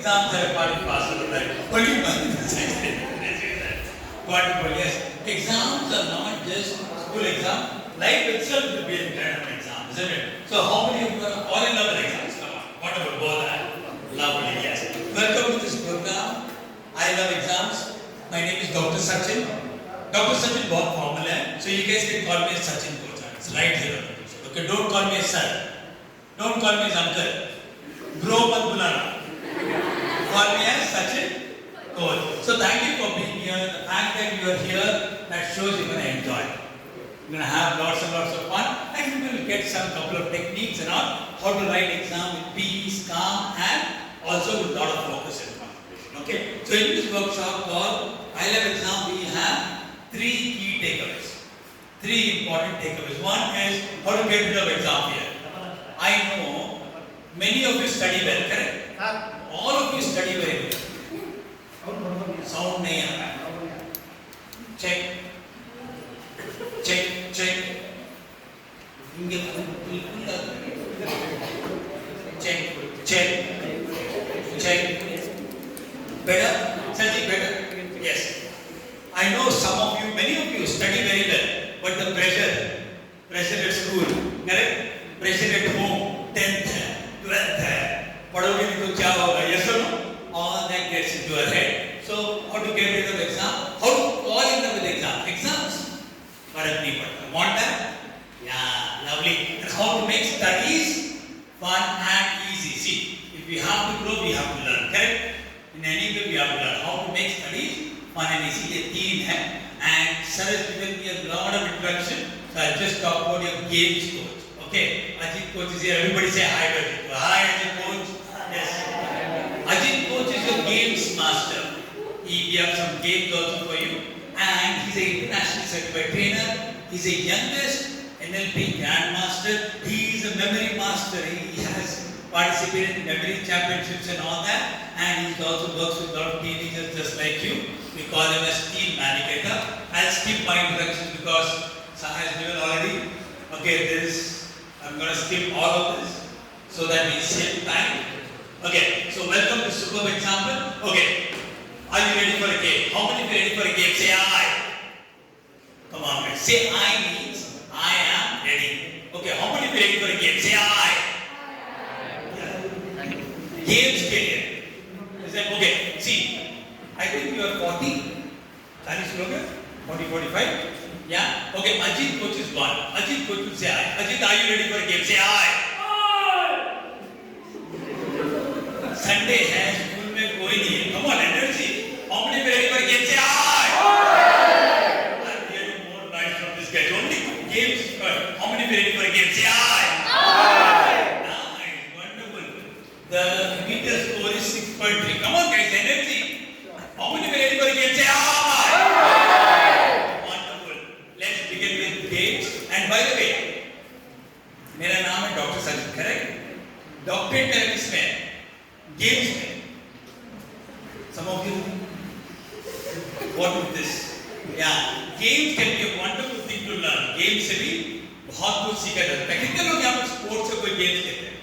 Exams are a part and parcel of life. What do you mean? Wonderful, yes. Exams are not just school exam. Life itself will be a kind of an exam, isn't it? So how many of you are all in love with exams? Come on. Wonderful, both are. Lovely, yes. Welcome to this program. I love exams. My name is Dr. Sachin. Dr. Sachin बहुत formal है. So you guys can call me as Sachin Kocha. It's right here on the picture. Okay, don't call me as sir. Don't call me as uncle. Bro मत बुलाना. Call me as Sachin Kocha. So thank you for being here. The fact that you are here, that shows you're going to enjoy. You're going to have lots and lots of fun, and you will get some couple of techniques and all, how to write exam with peace, calm, and also with a lot of focus and concentration. Okay? So in this workshop called I Love Exam, we have 3 key takeaways. 3 important takeaways. One is how to get rid of exam fear. I know many of you study well, correct? All of you study very well. Sound नहीं आ रहा है. Check. Inge check. Better? Sanjeev, better? Yes. I know some of you, many of you study very well, but the pressure at school, correct? Pressure at home, 10th है, 12th है, पढ़ोगे नहीं तो क्या होगा? Yes or no? All that gets into your head. So, how to get rid of exam? How to fall in love with exam? Exams. फर्क नहीं पड़ता. Want that? Yeah, lovely. And how to make studies fun and easy. See, if we have to grow, we have to learn. Correct? In any way, we have to learn how to make studies fun and easy. ये 3 है. And sir has given me a lot of introduction. So I'll just talk about your games coach. Okay? Ajit coach is here. Everybody say hi to Ajit. Hi Ajit coach. Yes. Ajit coach is your games master. We have some games also for you. And he's an internationally certified trainer. He's the youngest NLP grandmaster. He is a memory master. He has participated in memory championships and all that. And he also works with a lot of teenagers just like you. We call him as Team Navigator. I'll skip my introduction because Saha has given already. Okay, I'm going to skip all of this so that we save time. Okay, so welcome to superb example. Okay. Are you ready for a game? How many of you are ready for a game? Say I. Come on, guys. Say I means I am ready. Okay, how many of you are ready for a game? Say I. Yeah. Games के लिए. Is that okay? See, I think you are 40. 40 लोग हैं? 40, 45. Yeah. Okay. Ajit coach is gone. Ajit coach will say I. Ajit, are you ready for a game? Say I. Sunday है school में कोई नहीं है. Come on, energy. How many are ready for a game? Say I. I'm hearing more noise from this guy. Only games. How many are ready for a game? Say I. Nice, wonderful. The meter score is 6.3. Come on, guys, energy. How many are ready for a game? Say I. Wonderful. Let's begin with games. And by the way, मेरा नाम है doctor Sachin, correct? Doctorate मेरा किसमें है? Games में. Some of you. What is this? Yeah, games can be a wonderful thing to learn. Games से भी बहुत कुछ सीखा जाता है. कितने लोग यहाँ पर स्पोर्ट्स से कोई गेम्स खेलते हैं?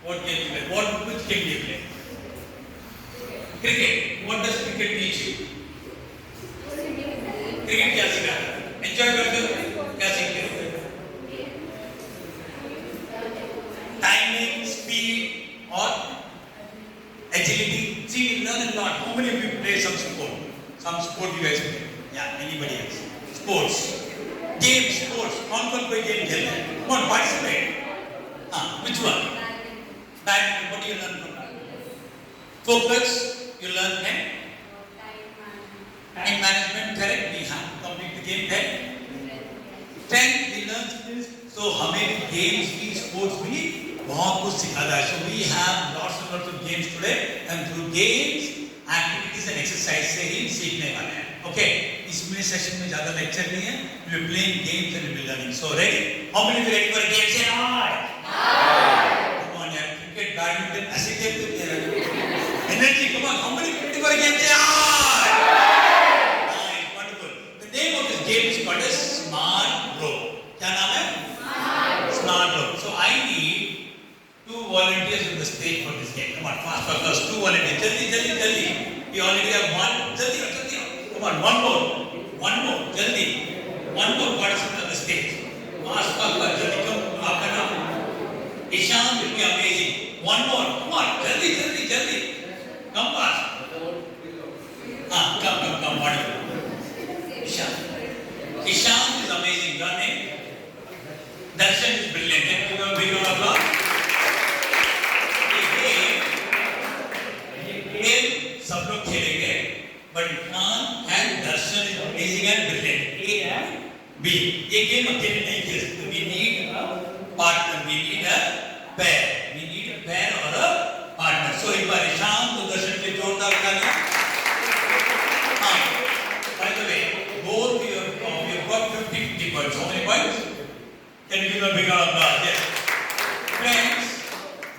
What game you play? Which game do you play? Cricket. What does cricket teach you? Cricket क्या सिखाता है? Enjoy करते हो? क्या सीखते हो? Timing, speed, or agility. See, we learn a lot. How many of you play some sport? Some sport you guys play? Yeah, anybody else? Sports. Games, sports. कौन कोई game खेलता है? Come on, participate. Which one? Badminton. What do you learn from that? Focus. You learn time management. Correct. We have to complete the game. 10. We learn skills. So हमें भी games भी sports भी बहुत कुछ सिखाता है. So we have lots of games today, and through games, activities and exercise से ही सीखने वाले हैं. Okay, इसमें सेशन में ज़्यादा लेक्चर नहीं है. We are playing games and we are learning. So ready? How many of you ready for a game? Say I. Come on, यार. Cricket, badminton, ऐसे खेलते हैं. Energy, come on. How many of you ready for a game? Say I. Nice, wonderful. The name of this game is called a Smart Row. क्या नाम है? Smart Row. So I need 2 volunteers on the stage for this game. Come on, fast. first two already. Jaldi. We already have one. Jaldi. Come on, one more. Jaldi. One more participant on the stage. Fast. Jaldi. Come, आपका नाम. Ishan will be amazing. One more. Come on, jaldi. Come fast. Come. Wonderful. Ishan is amazing. Your name? Darshan is brilliant. Can you give a big round of applause? ये सब लोग खेलेंगे, but Ishan and Darshan is amazing and brilliant. A and B. ये game अकेले नहीं खेल सकते. We need a partner. We need a pair. We need a pair or a partner. So एक बार Ishan तो Darshan के जोरदार तालियां. By the way, both of you have got 50 points. How many points? Can you give a big round of applause? Yes. Friends,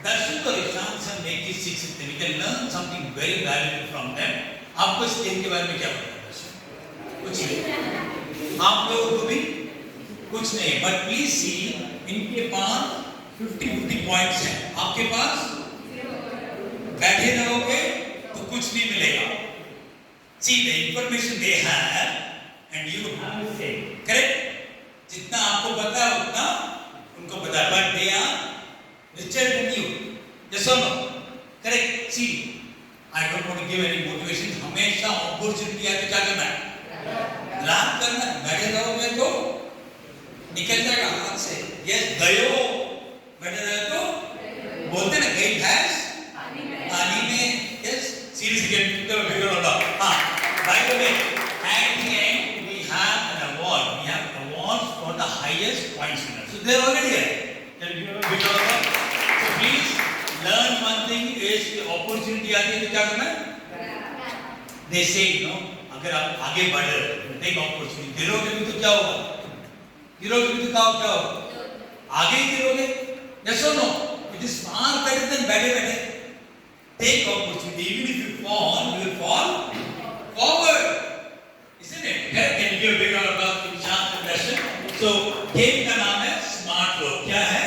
Darshan और Ishan से make it सीख सकते हैं. We can learn something very valuable from them. आपको इस game के बारे में क्या पता है दर्शन? कुछ नहीं. आप लोगों को भी कुछ नहीं. But please see, इनके पास 50 points हैं. आपके पास बैठे रहोगे तो कुछ नहीं मिलेगा. See the information they have and you have the same. Correct? जितना आपको पता है उतना उनको पता है. But they are richer than you. Yes or no? Correct? See, I don't want to give any motivation. हमेशा opportunity आके क्या करना है? लाभ करना. बैठे रहोगे तो निकल जाएगा हाथ से. Yes, गयो. बैठे रहे तो बोलते ना गई भैंस पानी में. Yes, seriously can you give a bigger round of applause? By the way, at the end we have an award. We have awards for the highest points winner. So they are already there. Can you give a bigger round of applause? So please learn one thing is the opportunity आती है तो क्या करना है? They say you know अगर आप आगे बढ़ रहे हो take opportunity. गिरोगे भी तो क्या होगा? क्या होगा? आगे ही गिरोगे. Yes or no? It is far better than बैठे. Take opportunity. Even if you fall, you will fall forward. Isn't it? Can you give a big round of applause to Ishan and Darshan? So game का नाम है Smart Rope. क्या है?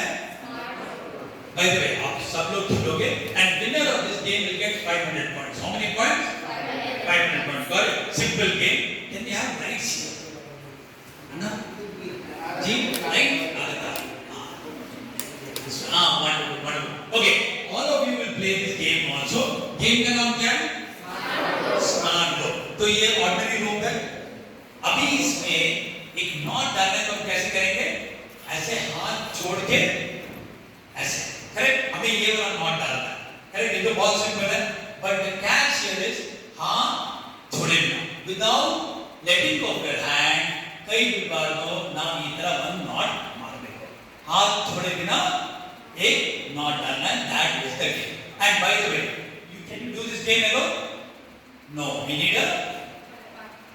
By the way, आप सब लोग खेलोगे and winner of this game will get 500 points. How many points? 500 points. Got it? Simple game. Then they have lights here. Anna? Ji light आता. Wonderful. Okay, all of you will play this game also. Game का नाम क्या है? Smart Rope. तो ये ordinary rope है. अभी इसमें एक knot डालने तो हम कैसे करेंगे? ऐसे हाथ जोड़ के ऐसे. Correct? हमें ये वाला knot डालना है. Correct? ये तो बहुत simple है. But the catch here is हाथ जोड़े बिना. Without letting go of your hand, कई बार तो नाम ये तरह one knot मार देंगे. हाथ जोड़े बिना एक knot डालना है. That is the game. And by the way, can you do this game alone? No, we need a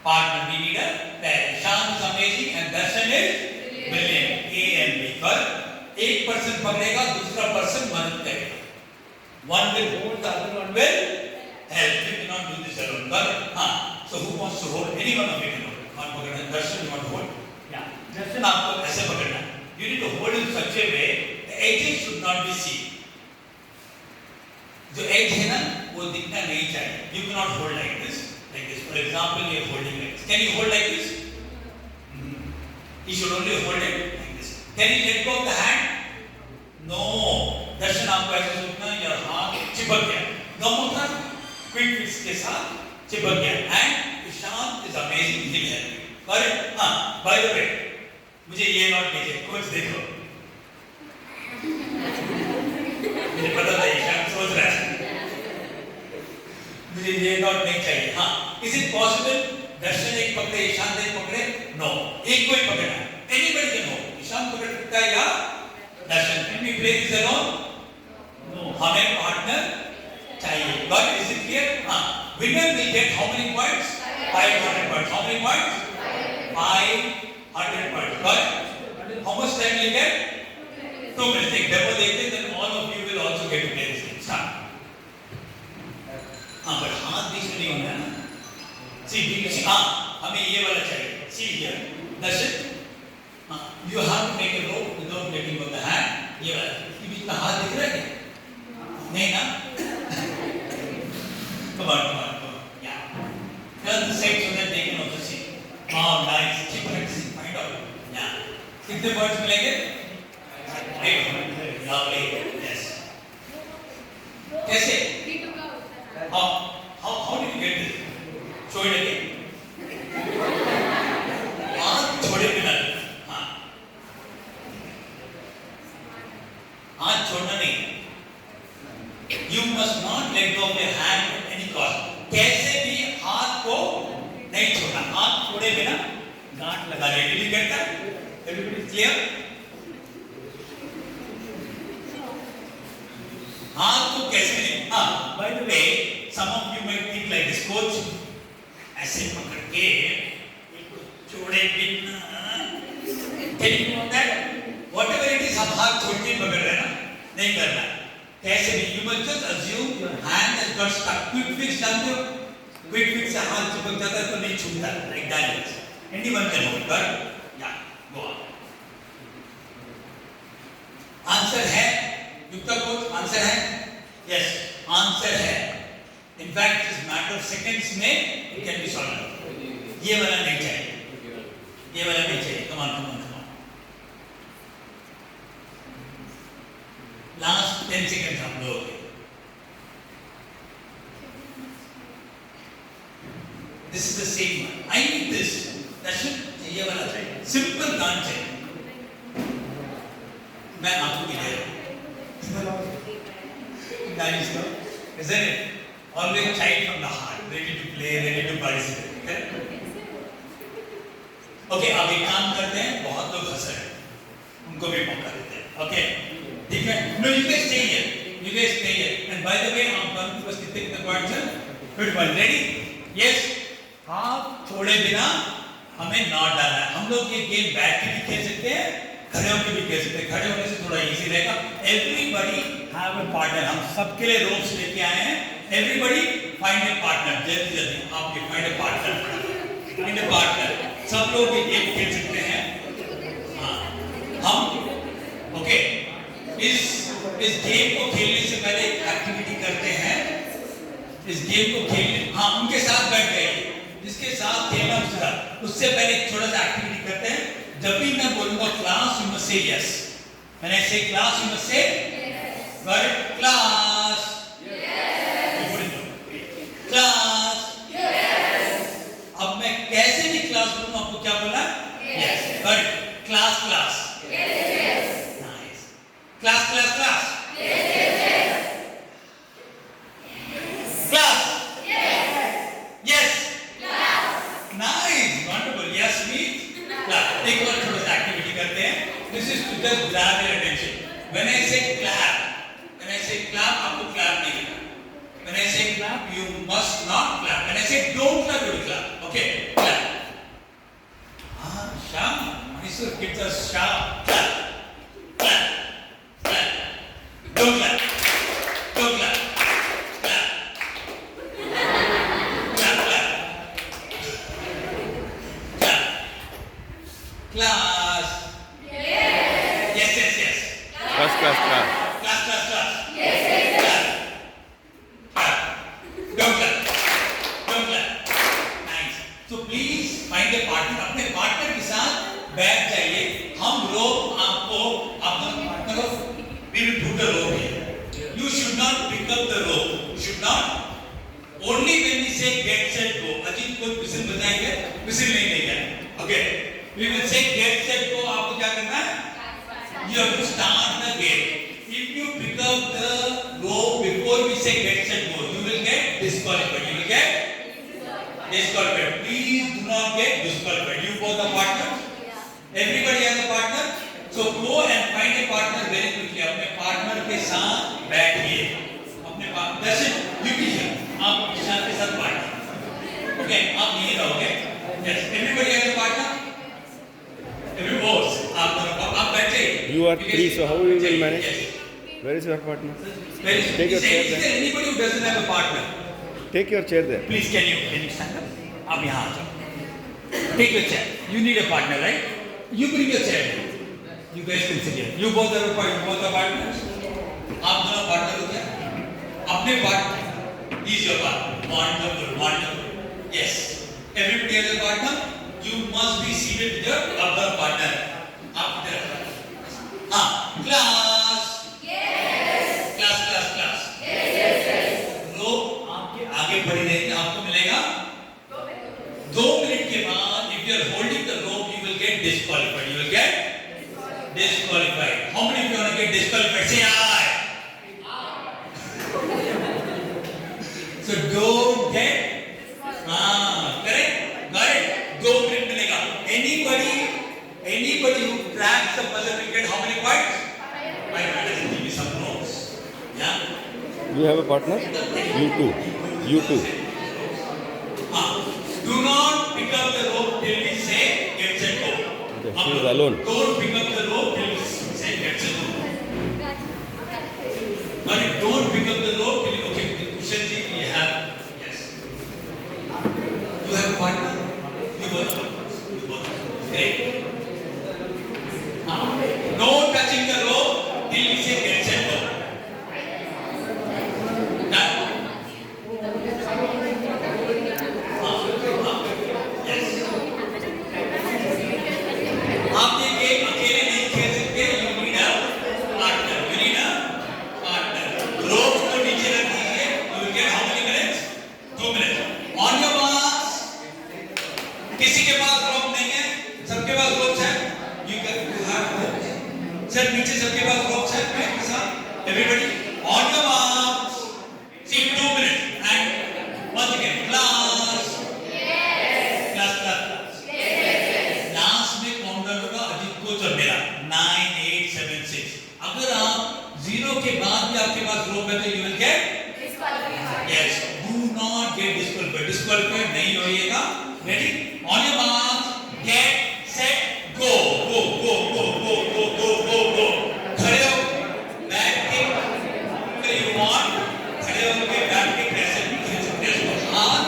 partner. We need a pair. Ishan is amazing and Darshan is brilliant. A and B. पर एक person पकड़ेगा, दूसरा person मदद करेगा. One will hold, the other one will help. You cannot do this alone. But so who wants to hold? Any one of you can hold. कौन पकड़ना? Darshan, you want to hold? Yeah. Darshan आपको ऐसे पकड़ना. You need to hold in such a way the edges should not be seen. जो edge है ना वो दिखना नहीं चाहिए. You cannot hold like this. For example, you are holding like this. Can you hold like this? You should only hold it like this. Can you let go of the hand? No. दर्शन आपको ऐसे सोचना है यार हाथ चिपक गया. गम होता quick fix के साथ चिपक गया. And Ishan is amazing. He will help you. Correct? By the way, मुझे ये नॉट लीजिए. कुछ देखो. मुझे पता था ईशान सोच रहा है मुझे ये नॉट नहीं चाहिए. इज इट पॉसिबल दर्शन एक पकड़े ईशान एक पकड़े? नो, एक को ही पकड़ना है. Anybody can hold. ईशान पकड़ सकता है या Darshan. Can we play this alone? No, हमें पार्टनर चाहिए. Got it? Is it clear? Winner will get how many points? 500 points. How many points? 500 points. But how much time will you get? 2 minutes. एक demo देखते then all of you will also get to play this game. Start. but हाथ बीच में नहीं होना है ना. See, हमें ये वाला चाहिए. See here, Darshan. You have to make a rope without letting go of the hand. ये वाला. इसके बीच में हाथ दिख रहा है क्या? नहीं ना? Come on, come on, come on. Yeah. Turn the side so that they can also see. Oh, nice. Keep practicing. Find out. Yeah. कितने words मिलेंगे? Lovely. Yes. कैसे? How did you get this? Show it again. हाथ छोड़े बिना. हाँ. हाथ छोड़ना नहीं. You must not let go of your hand at any cost. कैसे भी हाथ को नहीं छोड़ना. हाथ छोड़े बिना गांठ लगा ले. Did you get that? Everybody clear? हाथ को कैसे नहीं. हाँ. By the way, some of you might think like this, coach. ऐसे पकड़ के छोड़े बिना. Can you know that? Whatever it is, हम हाथ छोड़ के पकड़ रहे हैं ना. नहीं करना. कैसे भी. You must just assume your hand has got stuck. Quick fix जानते हो? Quick fix से हाथ चिपक जाता है तो नहीं छूटता. Like that. Anyone can hold, but yeah, go on. Answer है. युक्ता कोच आंसर है. Yes, आंसर है. In fact, इस matter of seconds में it can be solved. ये वाला नहीं चाहिए. ये वाला नहीं चाहिए. Come on, come on, come on. Last 10 seconds हम लोग. This is the same one. I need this. That should ये वाला चाहिए. Simple गान चाहिए. मैं आपको भी दे रहा हूँ. Nice, no? Isn't it? Always child from the heart, ready to play, ready to participate. Okay, अब एक काम करते हैं. बहुत लोग हंस रहे हैं. उनको भी मौका देते हैं. Okay? ठीक है? No, you guys stay here. You guys stay here. And by the way, हम बंद बस कितने कितने पॉइंट्स हैं? Good one. Ready? Yes. हाथ छोड़े बिना हमें नॉट डालना है. हम लोग ये गेम बैठ के भी खेल सकते हैं, खड़े होकर भी खेल सकते हैं. खड़े होने से थोड़ा इजी रहेगा. Everybody have a partner. हम सबके लिए रोप्स लेके आए हैं. Everybody find a partner. जल्दी जल्दी आप ये find a partner. Find a partner. सब लोग ये गेम खेल सकते हैं. हाँ. हम ओके. इस गेम को खेलने से पहले एक एक्टिविटी करते हैं. इस गेम को खेलने हाँ उनके साथ बैठ गए. जिसके साथ खेलना उससे पहले एक छोटा सा एक्टिविटी करते हैं. जब भी मैं बोलूंगा class you must say yes. When I say class you must say yes. Class. Yes. Class. Yes. अब मैं कैसे भी क्लास बोलूं आपको क्या बोलना? Yes. Good. Class. Class. Yes. Yes. Nice. Class. Class. Class. Yes. Yes. Class. Yes. Yes. Class. Nice. Wonderful. Yes means class. एक और थोड़ा सा एक्टिविटी करते हैं. This is to just grab your attention. When I say clap, आपको clap नहीं करना. When I say clap, you must not clap. When I say don't clap, you will clap. Okay, clap. Ah, sharp. Mysore kids are sharp. Clap, clap, clap. Don't clap. Don't clap. Clap. Clap, clap. Clap. Class. Class. Class. Yes. Clap. Clap. Don't clap. Don't clap. Nice. So please find a partner. अपने partner के साथ बैठ जाइए. हम रोप आपको अपना partner को we will put the rope here. You should not pick up the rope. You should not. Only when we say get set go. Ajit को whistle बजाएंगे. Whistle नहीं देगा. Okay. We will say get set go. आपको क्या करना है? You have to start the game. If you pick up the rope before we say get set go, you will get disqualified. You will get disqualified. Please do not get disqualified. You both are partners. Everybody has a partner. So go and find a partner very quickly. अपने partner के साथ बैठिए. अपने partner. That's it. You be here. आप ईशान के साथ partner. Okay. आप यहीं रहोगे. Yes. Everybody has a partner. Every boss. आप बैठे. You are three, so how you will manage? Yes. Where is your partner? Take your chair there. Is there anybody who doesn't have a partner? Take your chair there. Please can you stand up? आप यहाँ आ जाओ. Take your chair. You need a partner, right? You bring your chair. You guys can sit here. You both are partners. आप दोनों partner हो क्या? अपने partner. He's your partner. Wonderful, wonderful. Yes. Everybody has a partner. You must be seated with your other partner. आप इधर हाँ class. Yes. Class. रो आपके आगे बढ़ी रहेगी आपको मिलेगा 2 मिनट के बाद if you are holding the rope you will get disqualified. You will get disqualified. How many of you want to get disqualified? Say aye. So don't get correct. Got it. 2 minute मिलेगा. Anybody who cracks the buzzer will get how many points? 5 minutes. Give me some notes. Yeah. You have a partner? You too. Do not pick up the rope till we say get set go. Okay, she is alone. Don't pick up the rope till we say get set go. But don't pick up the rope till okay. Kushan ji, we have yes. You have a partner. You both. Great. No touching the rope till we say get set go. Done. Yes. आप ये game अकेले नहीं खेल सकते. You need a partner. Rope को नीचे रख दीजिए. You will get how many minutes? 2 minutes. On your marks. किसी के पास rope नहीं है? सबके पास rope है? You have rope. सर नीचे सबके पास rope है? मेरे साथ. Everybody. On your marks. See 2 minutes. And once again class. Class. Last में काउंटर होगा अजीत कोच और मेरा 9 8 7 6. अगर आप 0 के बाद भी आपके पास रोप है तो you will get disqualified. Yes. Do not get disqualified नहीं होइएगा. Ready. On your marks get set go. खड़े हो. Back kick you want. खड़े होके बैक किक कैसे भी खेल सकते हो. हाथ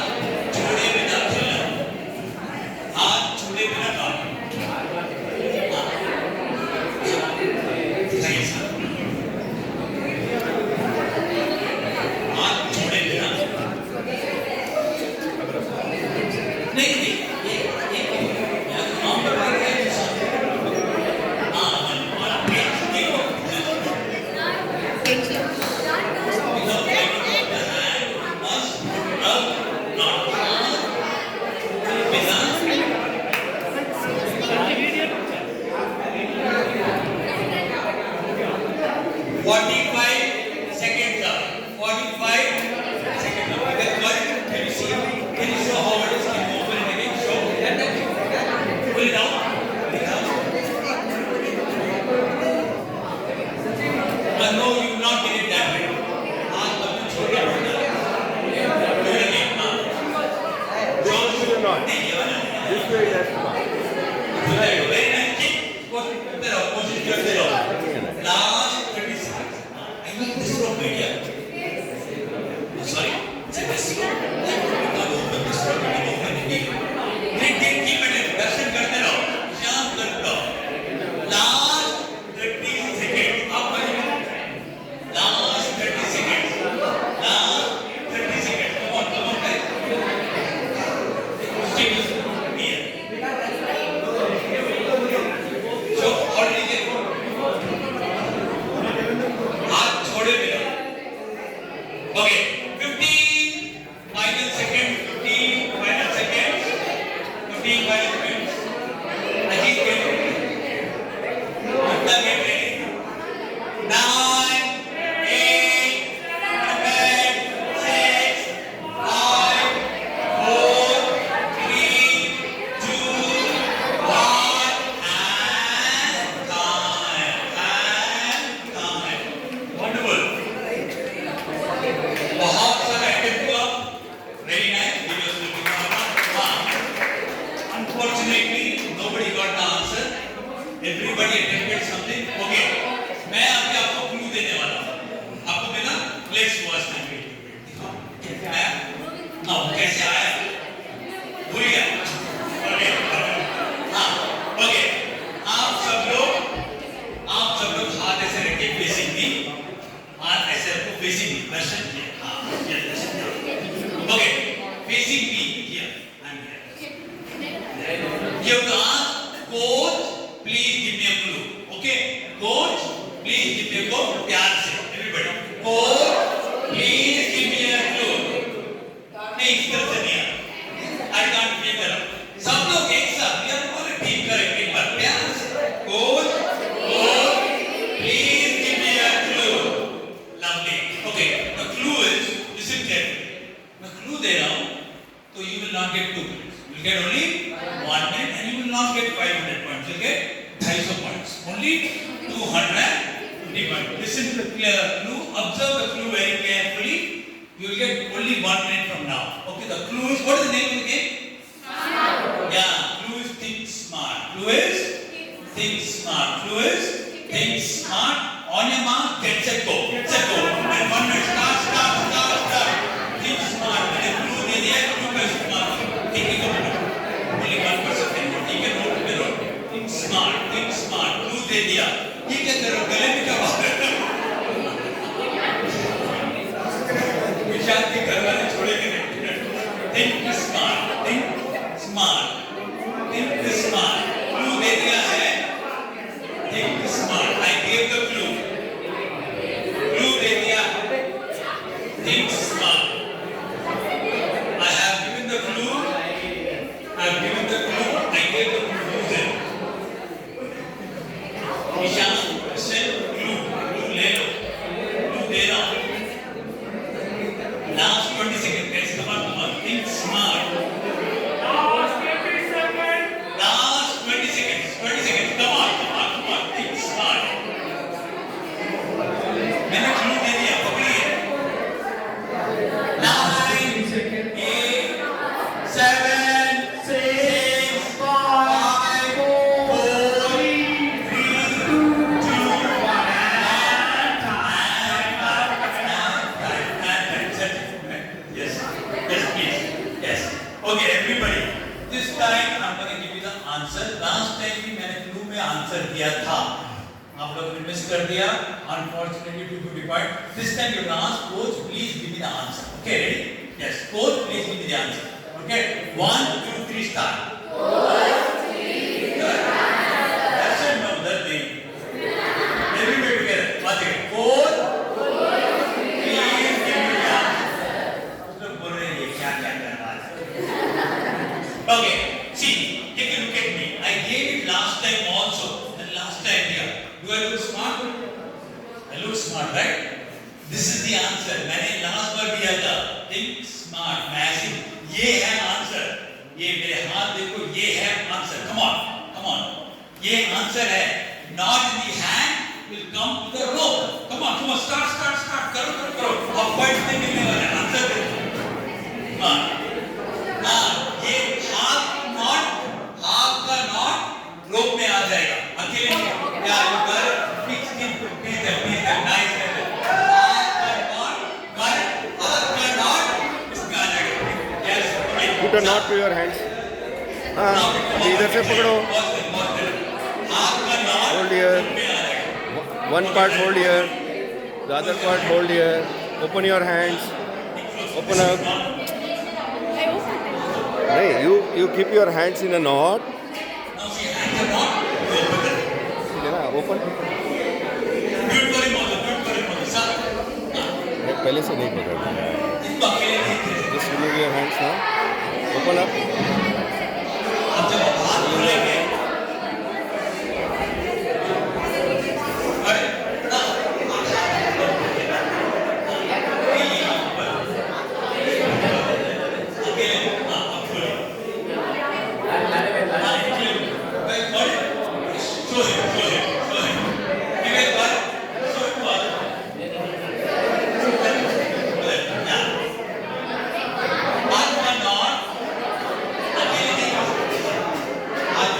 छोड़े बिना खेलना. हाथ छोड़े बिना काम. हाथ छोड़े बिना नहीं काम कर रहे हैं. No, you will not get it that way. This way it has to come. Very nice. The opposite last 30 seconds. I mean this rope media. Sorry. This rope. Not open this rope. Open it. Keep it. दर्शन करते रहो. शांत करते रहो. Last 30 seconds. आप Last 30 seconds. Last 30 seconds. Come on, guys. Stick here. So, already get हाथ छोड़े बिना. Okay. 15 final seconds. 15 final seconds. 15 final seconds. Ajit get ready. Gupta get ready. 9 8 7 6 5 4 3 2 1 and time. Wonderful. बहुत सारा अटेम्प्ट हुआ. Very nice. Videos will be Unfortunately, nobody got the answer. Everybody attempted something. Okay. मैं अभी आपको clue देने वाला हूँ. आपको देना let's watch the video. हाँ, कैसे आया? भूल गया. Okay. हाँ, okay. आप सब लोग हाथ ऐसे रख के facing me. हाथ ऐसे रखो facing me. दर्शन किए. हाँ, ये दर्शन किया. ये इस तरफ से नहीं आता, आई कांट फिगर आउट। सब लोग एक साथ, we are all a team करेंगे एक बार प्यार से। Coach, please give me a clue. Lovely. Okay, the clue is, listen carefully. मैं clue दे रहा हूँ, तो you will not get 2 minutes. You will get only 1 minute, and you will not get 500 points. You will get 250 points. Only 250 points. Listen to the clue. Observe the clue very carefully. You will get only 1 minute from now. Okay, the clue is, what is the name of the game? Yeah, clue is think smart. Clue is think smart. Clue is think smart. On your mark, get set, go. Get set, go. And 1 minute, start. Think smart. When a clue दे दिया, clue का इस्तेमाल करो. Thinking of it. Only 1% can note. He can note. Think smart. Clue दे दिया. ये क्या करो? गले में क्या बात है? विशाल के घर वाले छोड़ेंगे नहीं. Think smart. Clue दे दिया है. Think smart. I gave the clue. Clue दे दिया. Think smart. I have given the clue. I gave the clue. Use it. Ishan, listen. Clue ले लो. Clue दे रहा हूँ. Last 20 seconds. Guys, come on. Think smart. Last 20 seconds. 20 seconds. Come on. Think smart. मैंने clue दे दिया. पकड़िए. 9, 8, 7, 6, 5, 4, 3, 2, 1. Yes, please. Yes. Okay, everybody. This time I'm going to give you the answer. Last time भी मैंने clue में answer किया था. आप लोगों ने मिस कर दिया. Unfortunately, 250 point. This time you will ask coach, please give me the answer. Okay, ready? Yes, coach, please give me the answer. Okay, 1, 2, 3, start. That's it, no, that thing. Everybody together. Watch it. Coach, please give me the answer. कुछ लोग बोल रहे हैं ये क्या कर रहा है. Okay, see, take a look at me. I gave it last time also. And last time here. Do I look smart? I look smart, right? This is the answer. मैंने last बार दिया था. Think smart. Massive. ये है answer. ये मेरे हाथ देखो. ये है answer. Come on. ये answer है. Not in the hand will come to the rope. Come on. Start. करो. अब point नहीं मिलने वाला. Answer they. Come on. ये हाथ का knot rope में आ जाएगा. अकेले नहीं. Yeah, you got it. Please, nice. Put a knot to your hands. इधर से पकड़ो. Hold here. One part hold here. The other part hold here. Open your hands. Open up. Hey, you keep your hands in a knot. Open. पहले से नहीं पकड़. Just remove your hands now. Open up. अब जब आप हाथ खोलेंगे, हाथ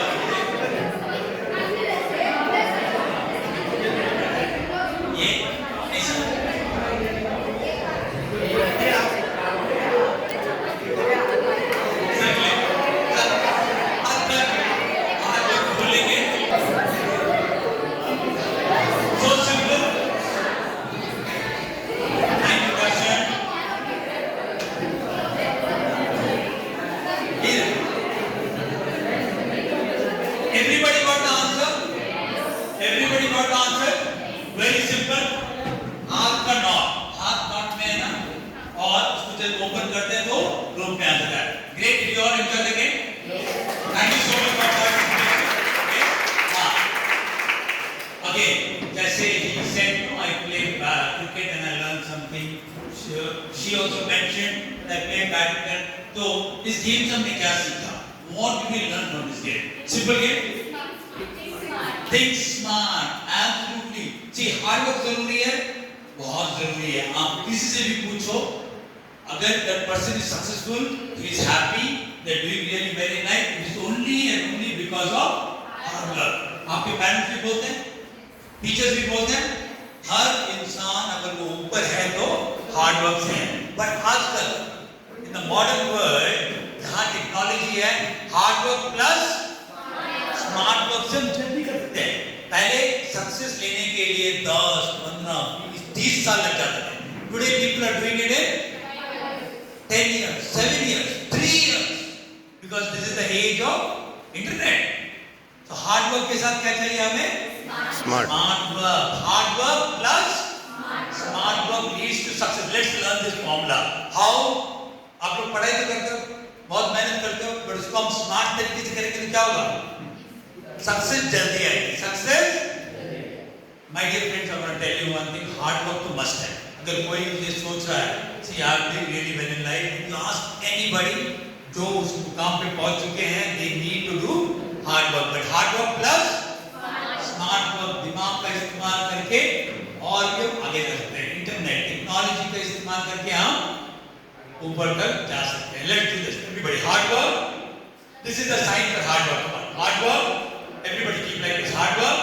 जब ओपन करते हैं तो ग्रुप में आ जाता है. Great, you all enjoy the game. Thank you so much for participating. Again, जैसे he said, no, I play cricket and I learned something. She also mentioned that I play badminton. तो इस game से हमने क्या सीखा? What did we learn from this game? Simple game. Think smart. Absolutely. See, hard work जरूरी है, बहुत जरूरी है. आप किसी से भी पूछो, अगर that person is successful, he is happy, they are doing really very nice. It is only and only because of hard work. आपके parents भी बोलते हैं, टीचर्स भी बोलते हैं, हर इंसान अगर वो ऊपर है तो हार्ड वर्क से है. बट आजकल इन द मॉडर्न वर्ल्ड जहाँ टेक्नोलॉजी है, hard work plus smart work से हम जल्दी कर सकते हैं. पहले सक्सेस लेने के लिए 10, 15, 20, 30 साल लग जाते थे. Today people are doing it in 10 years, 7 years, 3 years, because this is the age of internet. So hard work के साथ क्या चाहिए हमें? Smart. Smart work. Hard work plus smart work leads to success. Let's learn this formula. How? आप लोग पढ़ाई तो करते हो, बहुत मेहनत करते हो, but उसको हम स्मार्ट तरीके से करेंगे तो क्या होगा? सक्सेस जल्दी आएगी. Success, my dear friends, I want to tell you one thing. Hard work तो must है. अगर कोई ये सोच रहा है, see, I have done really well in life. You ask anybody जो उस मुकाम पे पहुंच चुके हैं, they need to do hard work. But hard work plus smart work, दिमाग का इस्तेमाल करके और ये आगे जा सकते हैं. इंटरनेट टेक्नोलॉजी का इस्तेमाल करके हम ऊपर तक जा सकते हैं. Let's do this. Everybody hard work. This is the sign for hard work. Hard work. Everybody keep like this. Hard work.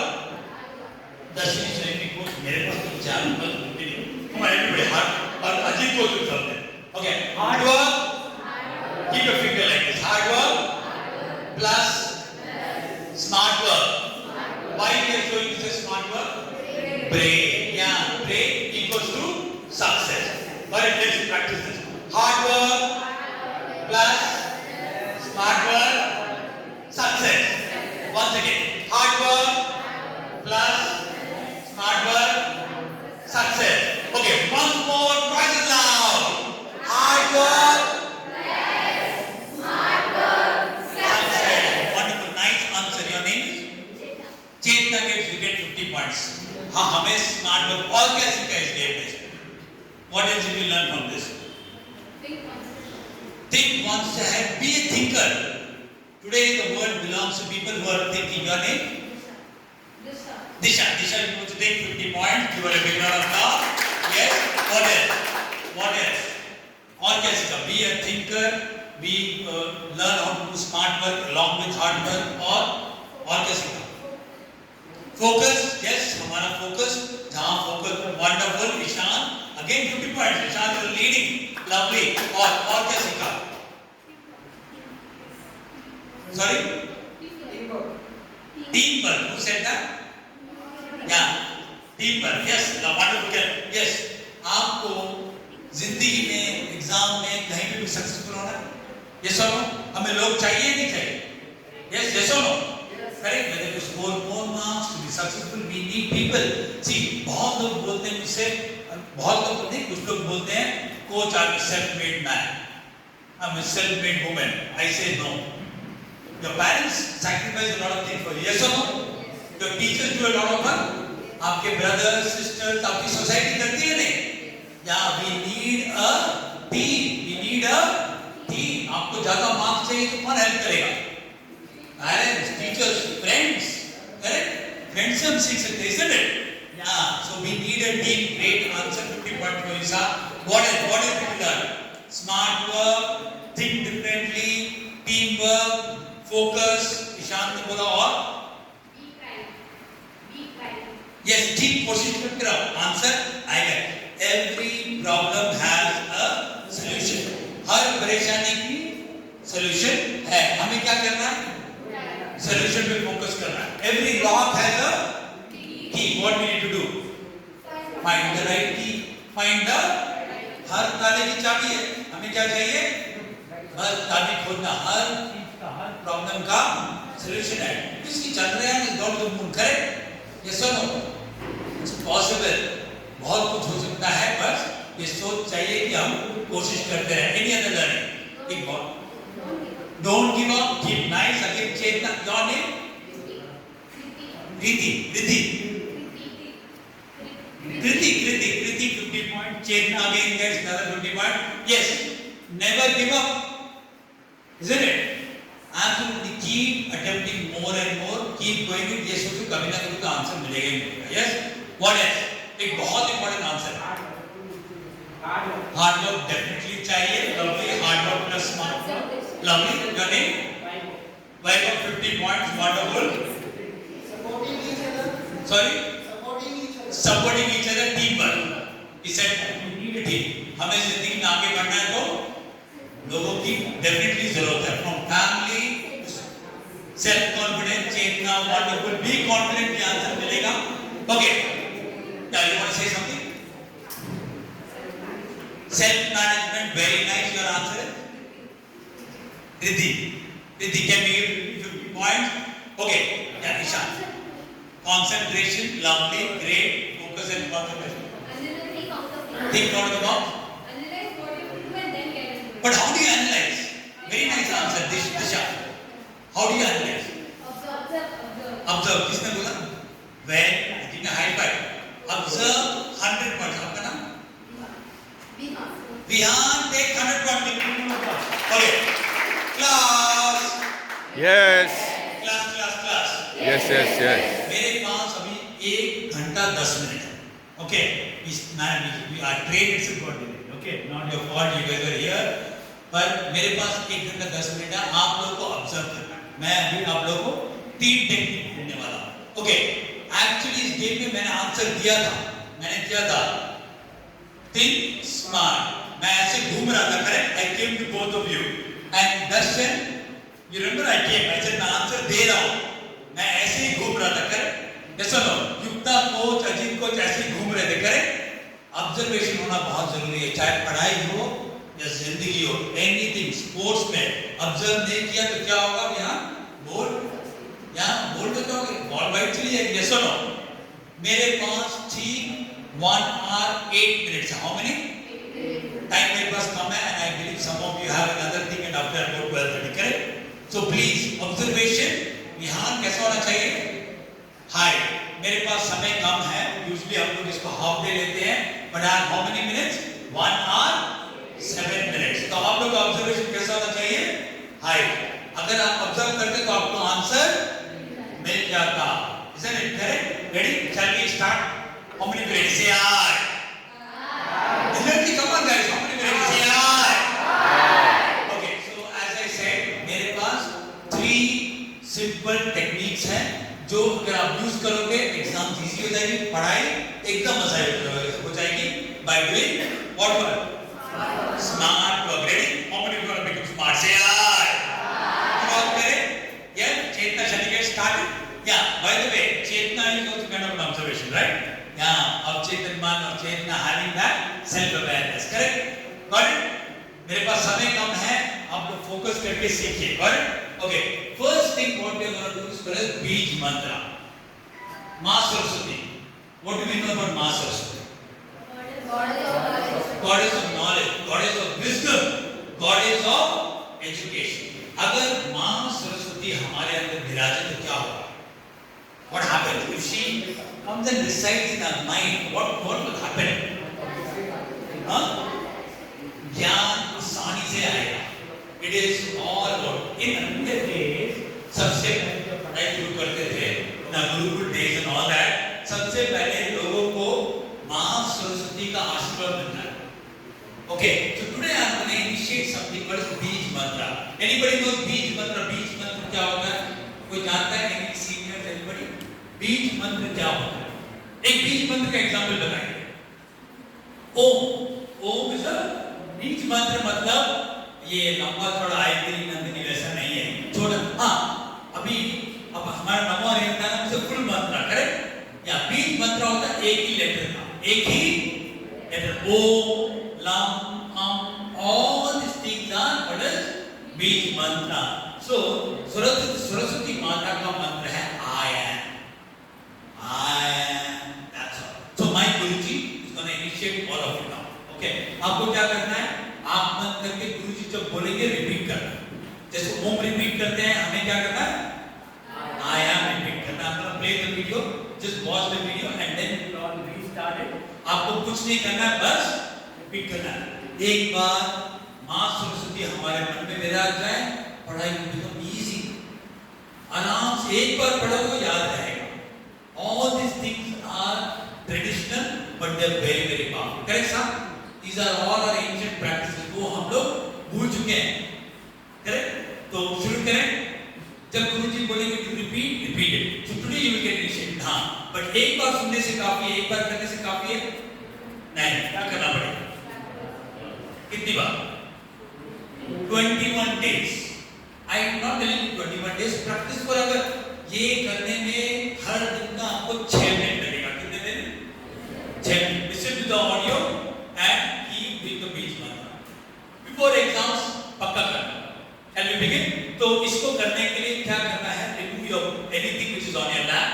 10 minute को मेरे पास तो 4 मिनट होते नहीं. हमारे एवरीबॉडी हार्ड और अजीब को जो चलते हैं. Okay, hard work. Keep your finger like this. Hard work plus smart work. Why we are showing this smart work? Brain. Yeah, brain equals to success. But let's practice this. Hard work plus smart work, success. Once again, hard work plus smart work, success. Okay, once more, twice as loud. Hard work plus smart work, success. Wonderful, nice answer. Your name is? Chetna gets you get 50 points. हाँ, हमें smart work और क्या सीखा इस game में? What else did we learn from this? Think once ahead. Be a thinker. Today the world belongs to people who are thinking. Your name? Disha. Disha, you want to take 50 points. You are a big round of applause. Yes. What else? What else? और क्या सीखा? Be a thinker. We learn how to do smart work along with hard work. और क्या सीखा? Focus, yes, हमारा focus, जहाँ focus, wonderful, Ishan, again 50 points, Ishan is leading, lovely, और क्या सीखा? Sorry? Teamwork, who said that? Yeah, teamwork, yes, wonderful, yes. आपको जिंदगी में, एग्जाम में, कहीं भी सक्सेसफुल होना है? Yes or no? हमें लोग चाहिए नहीं चाहिए? Yes, yes or no? Correct? Whether to score more marks, to be successful, we need people. See, बहुत लोग बोलते हैं मुझसे, बहुत लोग नहीं, कुछ लोग बोलते हैं, Coach, I'm a self-made man. I'm a self-made woman. I say no. Your parents sacrifice a lot of things for you. Yes or no? Your teachers do a lot of work. आपके brothers, sisters, आपकी society करती है नहीं? Yeah, we need a team. We need a team. आपको ज़्यादा marks चाहिए तो कौन help करेगा? Parents, teachers, friends, correct? Friends से हम सीख सकते हैं, isn't it? Yeah. So we need a team. Great answer, 50 points for Isa. What else did we learn? Smart work, think differently, teamwork, focus. Ishan ने बोला और? Be kind. Yes, ठीक कोशिश करते रहो. Answer आएगा. Every problem has a solution. हर परेशानी की solution है. हमें क्या करना है? Solution पे focus करना है. Every lock has a key. What we need to do? Find the right key. Find the हर ताले की चाबी है. हमें क्या चाहिए? हर ताले खोलना. हर चीज का, हर प्रॉब्लम का solution है. इसकी Chandrayaan is not the moon. Correct? Yes or no? It's possible. बहुत कुछ हो सकता है, बस ये सोच चाहिए कि हम कोशिश करते रहे. Any other learning? एक बहुत. Don't give up. Keep nice. Again, Chetna. Your name? Riddhi. Kriti, 50 points. Chetna again gets another 50 points. Yes. Never give up. Isn't it? Absolutely keep attempting more and more. Keep going with ये सोचो कभी ना कभी तो answer मिलेगा ही मिलेगा. Yes. What else? एक बहुत important answer. Hard work definitely चाहिए. Lovely. Hard work plus smart work. Lovely. Your name? Vaibhav 50 points. Wonderful. Sorry? Supporting each other. Teamwork. He said team. हमें जिंदगी में आगे बढ़ना है तो लोगों की डेफिनेटली जरूरत है. From family, self confidence, Chetna, wonderful, be confident की आंसर मिलेगा. ओके, क्या you want to say something? Self management, very nice. Your answer Riddhi can be give 50 पॉइंट्स. ओके, या Ishaan. Concentration, lovely, great. Focus and concentration. Think out of the box. But how do you analyze? Very nice answer, Disha. How do you analyze? Observe. किसने बोला? When? Give me a high five. Observe 100 points. आपका नाम? Vihan, take 100 points. Okay. Class. Yes. Class. Yes. मेरे पास अभी 1 घंटा 10 minute है. Okay. We are trained. It's important. Okay. Not your fault. You guys are here. पर मेरे पास 1 घंटा 10 minute है. आप लोगों को ऑब्जर्व करना है. मैं अभी आप लोगों को 3 टेक्निक देने वाला हूँ. ओके, एक्चुअली इस गेम में मैंने आंसर दिया था थिंक स्मार्ट. मैं ऐसे घूम रहा था. Correct. I came to both of you and Darshan, you remember I came, I said मैं आंसर दे रहा हूँ. मैं ऐसे ही घूम रहा था. करेक्ट. यस और नो? युक्ता कोच, अजीत कोच ऐसे ही घूम रहे थे. करेक्ट. ऑब्जर्वेशन होना बहुत जरूरी है, चाहे पढ़ाई हो या जिंदगी हो. एनीथिंग. स्पोर्ट्स में ऑब्जर्व नहीं किया तो क्या होगा? यहाँ बोल तो क्या होगा? बॉल वाइट चली जाएगी. यस और नो? मेरे पास ठीक 1 hour 8 minutes. How many? Time मेरे पास कम है and I believe some of you have another thing and after about 12:30. Correct. So please observation. यहाँ कैसा होना चाहिए? हाय. मेरे पास समय कम है. यूजुअली हम लोग इसको हाफ डे लेते हैं. But I how many minutes? 1 hour 7 minutes. तो आप लोग का ऑब्जर्वेशन कैसा होना चाहिए? हाय. अगर आप ऑब्जर्व करते तो आपको आंसर मिल जाता. Isn't it correct? Ready? Shall we start? How many minutes? Say aye. Energy, come on guys. How many minutes? Say aye. Okay. So as I said, मेरे पास 3 simple techniques हैं जो अगर आप यूज करोगे एग्जाम इजी हो जाएगी. पढ़ाई एकदम मजा हो जाएगी. By doing what work? Smart work. Ready? How many people are become smart? Say aye. Come on, yeah. Chetna, shall we get started? Yeah. By the way, Chetna is also kind of an observation, right? Yeah. Of Chetanman or Chetna having that self-awareness. Correct? Got it? मेरे पास समय कम है. आप लोग focus करके सीखिए. Got it? Okay. First thing what we are going to do is first बीज मंत्र. माँ Saraswati. What do we know about माँ Saraswati? Goddess of knowledge, goddess of wisdom, goddess of education. अगर माँ सरस्वती हमारे अंदर विराजे तो क्या होगा? What happens if she comes and resides in our mind? What will happen? हाँ? ज्ञान आसानी से आएगा. It is all about. In earlier days, सबसे पहले जब पढ़ाई शुरू करते थे, ना Gurukul days and all that, सबसे पहले लोगों को माँ सरस्वती का आशीर्वाद मिलता है. Okay, so today I am going to initiate something called बीज मंत्र. Anybody knows बीज मंत्र? बीज मंत्र क्या होता है? कोई जानता है? Any seniors? Anybody? बीज मंत्र क्या होता है? एक बीज मंत्र का एग्जाम्पल बताइए. ओम is a बीज मंत्र. मतलब ये लंबा थोड़ा आयतनी नंदिनी वैसा नहीं है, छोटा. हाँ, अभी अब हमारा नमो हरिवंश नाम से फुल मंत्र. करेक्ट. या बीज मंत्र होता है एक ही लेटर का, एक ही लेटर. Om, lam, all these things are what is बीज मंत्र. So सरस्वती माता का मंत्र है I am. That's all. So my Guruji is going to initiate all of you now. Okay. आपको क्या करना है? बंद करके गुरुजी जब बोलेंगे रिपीट करना। जैसे ओम रिपीट करते हैं, हमें क्या करना है? आई एम रिपीट करना। आपको play the video, just watch the video and then restart it. आपको कुछ नहीं करना है, बस रिपीट करना है। एक बार माँ सरस्वती हमारे मन में विराज जाए, पढ़ाई will become easy। आराम से एक बार पढ़ो तो याद रहेगा। All these things are traditional, but they are very very powerful। Correct sir? These are all our ancient practices वो हम लोग भूल चुके हैं। Correct? तो शुरू करें। जब गुरुजी बोलेंगे to repeat, repeat it। So today you will get initiated। हाँ, but एक बार सुनने से काफी है, एक बार करने से काफी है नहीं, क्या करना पड़ेगा? कितनी बार? 21 days। I am not telling you 21 days। Practice पर अगर ये करने में हर दिन का आपको 6 मिनट लगेगा। कितने दिन? 6 minute. Listen to the audio and keep doing the beach mantra before exams। पक्का करना। Shall we begin? तो इसको करने के लिए क्या करना है? Remove your anything which is on your lap।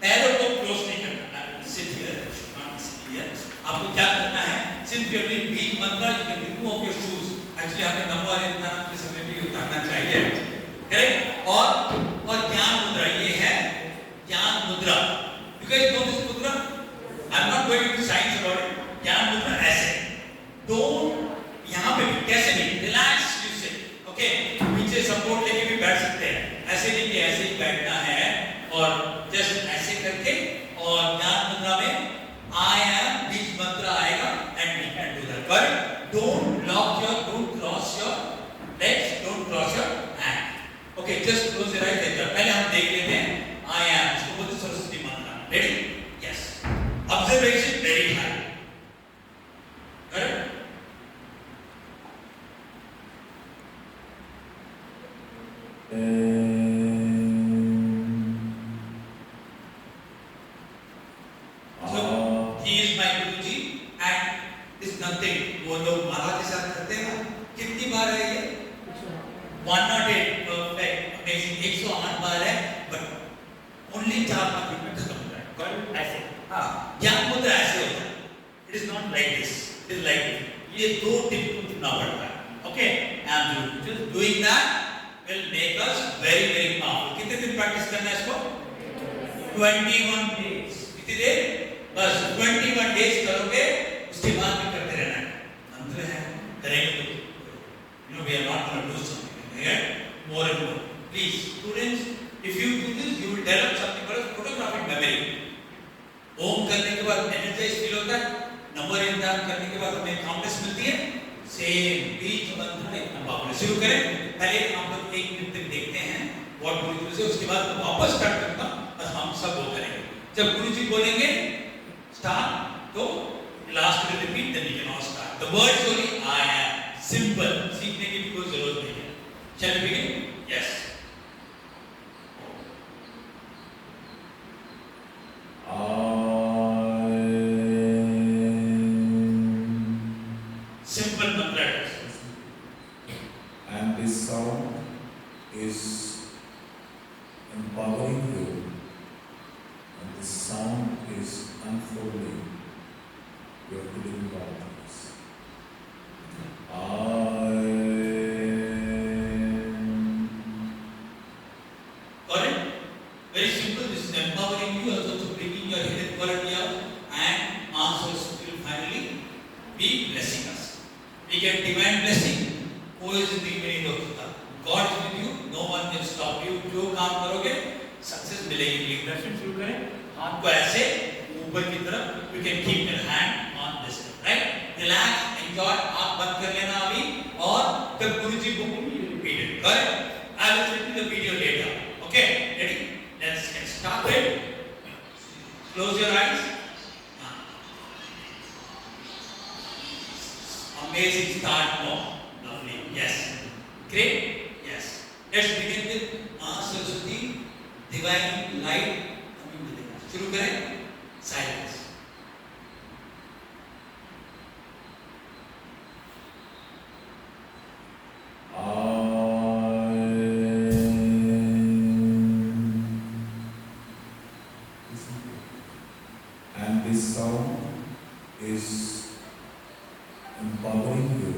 पैरों को क्लोज नहीं करना। Sit here, not sit here। आपको क्या करना है? Since you are doing beach mantra, you can remove your shoes। Actually हमें नंबर इतना के समय भी उतारना चाहिए। करेक्ट? और ज्ञान मुद्रा ये है ज्ञान मुद्रा। You guys know this मुद्रा? I'm not going into science about it। ज्ञान मुद्रा ऐसे। Don't यहाँ पे भी कैसे भी relax you say। Okay? पीछे सपोर्ट लेके भी बैठ सकते हैं। ऐसे नहीं कि ऐसे ही बैठना है और just ऐसे करके और ज्ञान मुद्रा में I am बीज मंत्र आएगा and we can do that। Correct? Don't cross your legs, don't cross your hand। Okay, just close your eyes like that। पहले हम देख लेते हैं I am, इसको बोलते सरस्वती मंत्र। Ready? Yes। Observation very high। Correct? So he is my Guruji and this nothing। वो लोग माला के साथ करते हैं ना, कितनी बार है ये? 108। perfect, amazing। 108 बार है, but only 4-5 मिनट में खत्म हो जाएगा। ऐसे। हाँ, ज्ञान मुद्रा ऐसे होता है। It is not like this, it is like this। ये 2 टिप को चुनना पड़ता है। Okay, and just doing that will make us very very powerful। कितने दिन प्रैक्टिस करना है इसको? 21 days। कितने दिन? बस 21 days करोगे, उसके बाद भी करते रहना है। मंत्र है, करेंगे तो you know we are not going to do something here more and more। Please students, if you do this you will develop something called photographic memory। ओम करने के बाद एनर्जाइज फील होता है, नंबर इंतजाम करने के बाद हमें कामनेस मिलती है। सेम बीज मंत्र इतना पावरफुल। शुरू करें। पहले हम लोग 1 मिनट तक देखते हैं व्हाट गुरुजी से, उसके बाद वापस स्टार्ट करता और हम सब वो करेंगे। जब गुरुजी बोलेंगे स्टार्ट तो लास्ट में repeat, then we can all start. The word is only I am. Simple, सीखने की भी कोई जरूरत नहीं है। चल begin. Yes. Simple mantra। And this sound is empowering you, and this sound is unfolding your hidden qualities। Correct? Very simple। This is empowering you, also bringing your hidden quality out, and Master will finally be blessing us। We get divine blessing। कोई जिंदगी में नहीं रोक सकता। God is with you, no one can stop you। जो काम करोगे success मिलेगी। दर्शन शुरू करें। हाथ को ऐसे ऊपर की तरफ, you can keep your hand on this, right? Relax, enjoy। आप बंद कर लेना अभी और जब गुरुजी बोलेंगे repeat it। Correct? I will send you the video later। Okay? Ready? Let's get started। Close your eyes। Amazing start, no? Lovely, yes। Great, yes। Let's begin with Maa Saraswati, divine light coming within us। शुरू करें। Silence। And this sound is empowering you,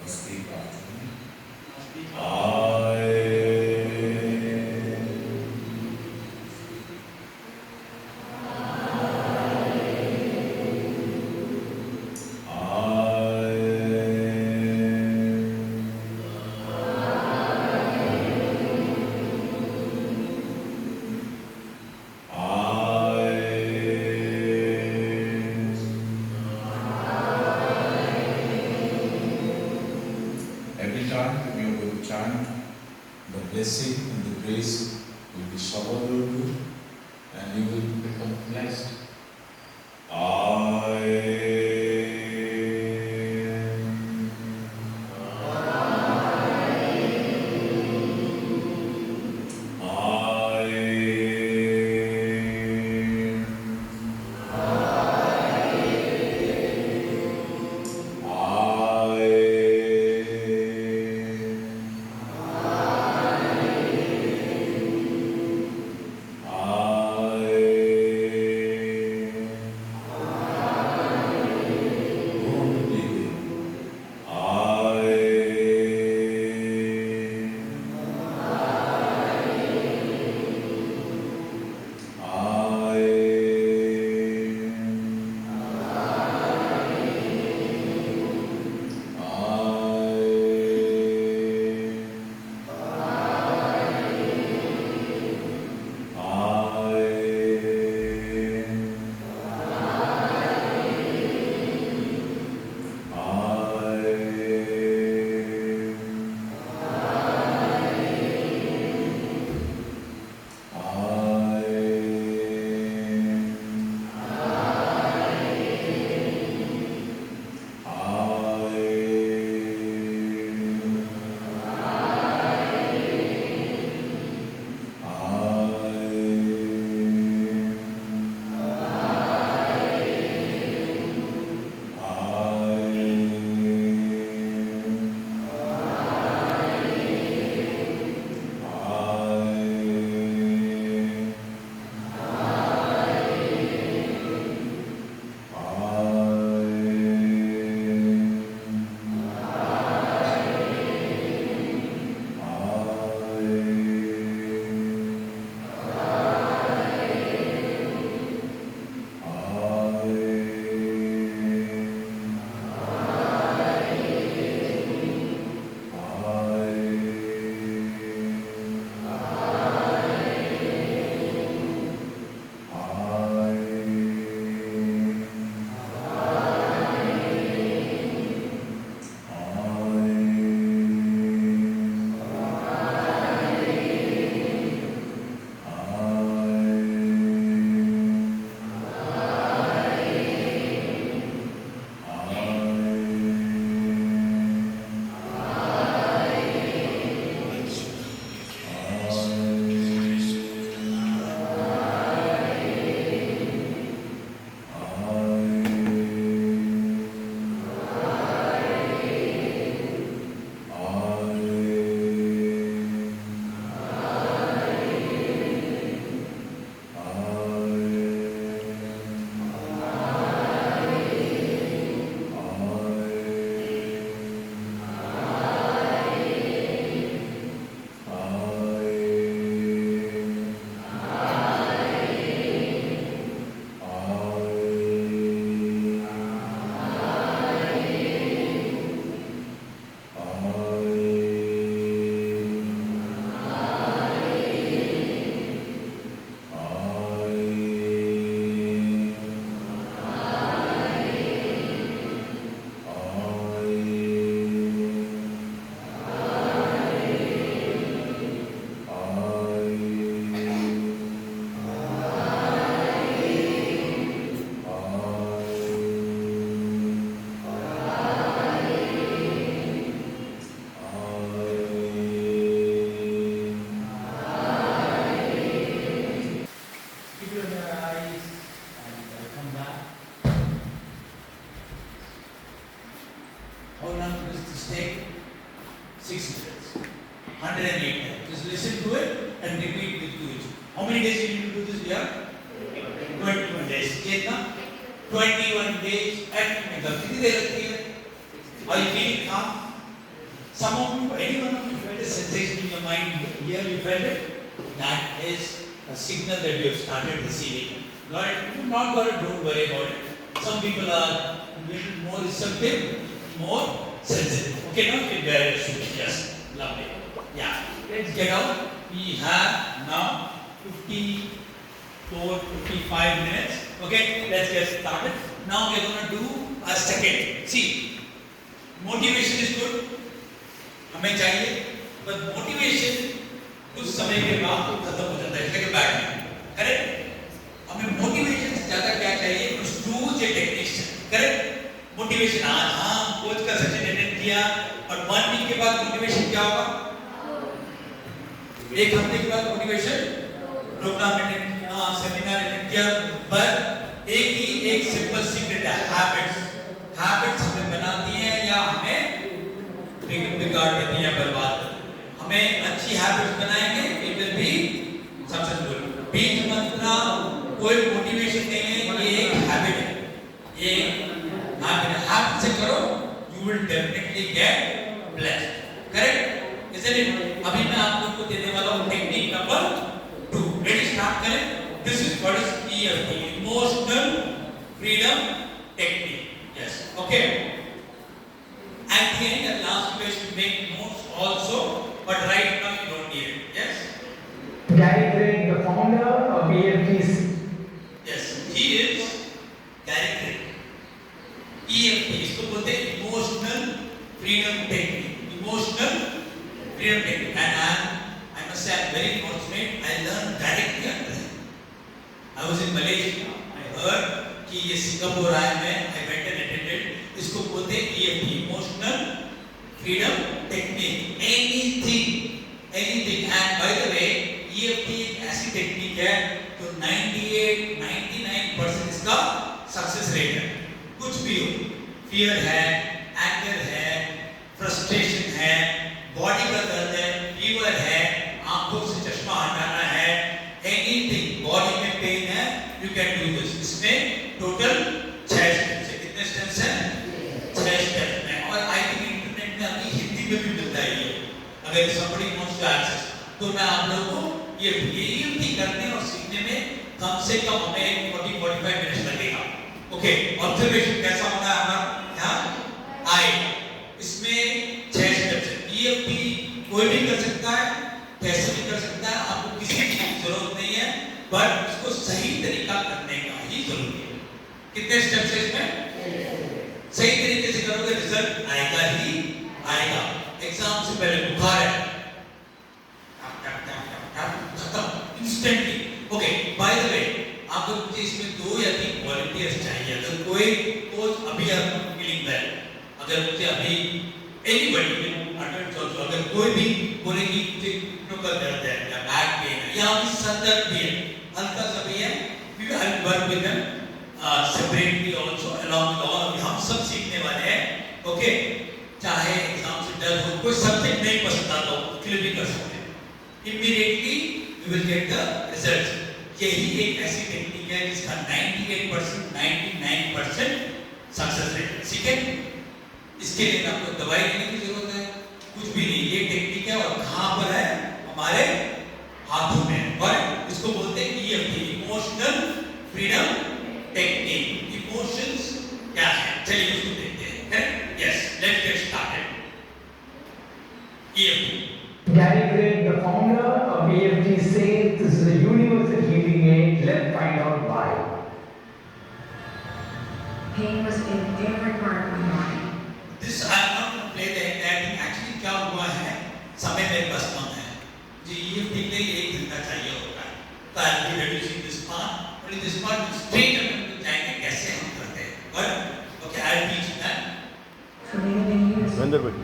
speak after me. Speak. Every time that you will chant, the blessing and the grace will be showered on you and you will become blessed. How long does this take? 6 minutes. 108 times. Just listen to it and repeat with you. How many days you need to do this? We have 21 days. Chetna? 21 days at makeup. Are you feeling calm? Some of you, anyone of you felt a sensation in your mind here, you felt it? That is a signal that you have started receiving. Not, not got it, don't worry about it. Some people are a little more receptive, more sensitive. Okay, now you can bear your shoes. Yes, lovely. Yeah, let's get out. We have now 55 minutes. Okay, let's get started. Now we are going to do a second. See, motivation is good. हमें चाहिए, but motivation कुछ समय के बाद खत्म हो जाता है, लेकिन बैड नहीं, करेक्ट? हमें मोटिवेशन से ज़्यादा क्या चाहिए? कुछ टूल्स या टेक्निक्स, करेक्ट? मोटिवेशन आज हाँ कोच का सेशन अटेंड किया और 1 वीक के बाद मोटिवेशन क्या होगा? एक हफ्ते के बाद मोटिवेशन प्रोग्राम अटेंड किया, सेमिनार अटेंड किया, पर एक सिंपल सीक्रेट है, हैबिट्स हमें बनाती हैं या हमें बिगाड़ देती हैं, बर्बाद। हमें अच्छी हैबिट्स बनाएंगे, इट विल बी सक्सेसफुल। बीच मंत्र कोई मोटिवेशन नहीं है, ये एक हैबिट है, ये हैबिट से करो, you will definitely get blessed, correct? इसलिए अभी मैं आप लोग को देने वाला हूँ टेक्निक नंबर 2। रेडी, स्टार्ट करें। This is what is EFT, emotional freedom technique. Yes, okay. At the end, at last, you guys should make notes also, but right now you don't need it. Yes? Gary Craig, the founder of EFT. Yes, he is Gary Craig. EFT, इसको बोलते हैं emotional freedom technique. Emotional freedom technique. And I must say, I'm very fortunate. I learned directly under him. I was in Malaysia. I heard कि ये Singapore आया मैं. I went and attended. इसको बोलते हैं EFT, emotional freedom technique. Anything, and by the way EFT एक ऐसी technique है तो 98-99% इसका सक्सेस रेट है। कुछ भी हो, फियर है, एंगर है, फ्रस्ट्रेशन है, बॉडी का दर्द है, फीवर है, आंखों से चश्मा हटाना है, एनीथिंग, बॉडी में पेन है, यू कैन डू दिस। इसमें टोटल 6 स्टेप्स है। कितने स्टेप्स हैं? 6 स्टेप्स में। और आई थिंक इंटरनेट में अभी हिंदी में भी मिलता है ये, अगर somebody wants to access, तो मैं आप लोगों को ये EFT करने और सीखने में कम से कम हमें 40-45 मिनट लगेगा। ओके, ऑब्जर्वेशन कैसा होना है हमारा यहाँ आई, इसमें 6 स्टेप्स है। EFT कोई भी कर सकता है, कैसे भी कर सकता है, आपको किसी चीज की जरूरत नहीं है, बट इसको सही तरीका करने का ही जरूरी है। कितने स्टेप्स है इसमें? सही तरीके से करोगे रिजल्ट आएगा ही आएगा। एग्जाम से पहले बुखार है, खत्म instantly. Okay, by the way आपको मुझे इसमें 2 या 3 वॉलंटियर्स चाहिए। अगर कोई कोच अभी आपको फीलिंग वेल, अगर मुझे अभी एनीबॉडी अडल्ट ऑल्सो, अगर कोई भी बोले कि मुझे घुटनों का दर्द है या बैक पेन है या सर दर्द भी है, हल्का सा भी है, we will work with them separately also along with all. हम सब सीखने वाले हैं। ओके, चाहे एग्जाम से डर हो, कोई सब्जेक्ट नहीं पसंद आता हो, क्लियर भी कर सकते हैं। Immediately we will get the result. यही एक ऐसी टेक्निक है जिसका 98%, 99% सक्सेस रेट है। ठीक है, इसके लिए आपको दवाई लेने की जरूरत है, कुछ भी नहीं। ये टेक्निक है और कहाँ पर है? हमारे हाथों में। और इसको बोलते हैं EFT, emotional freedom technique. Emotions क्या है, चलिए उसको देखते हैं। Yes, let's get started. EFT, Gary Craig, the founder of EFT, says this is a universal healing aid. Let's find out why. Pain was a favorite part of my life. this I am not going to play the entire thing. Actually क्या हुआ है, समय मेरे पास कम है, जी EFT के लिए 1 घंटा चाहिए होता है। तो I will be reducing this part, but in this part straight up हम जाएंगे कैसे हम करते हैं। But okay, I will teach you that. For many years, अंदर बैठ।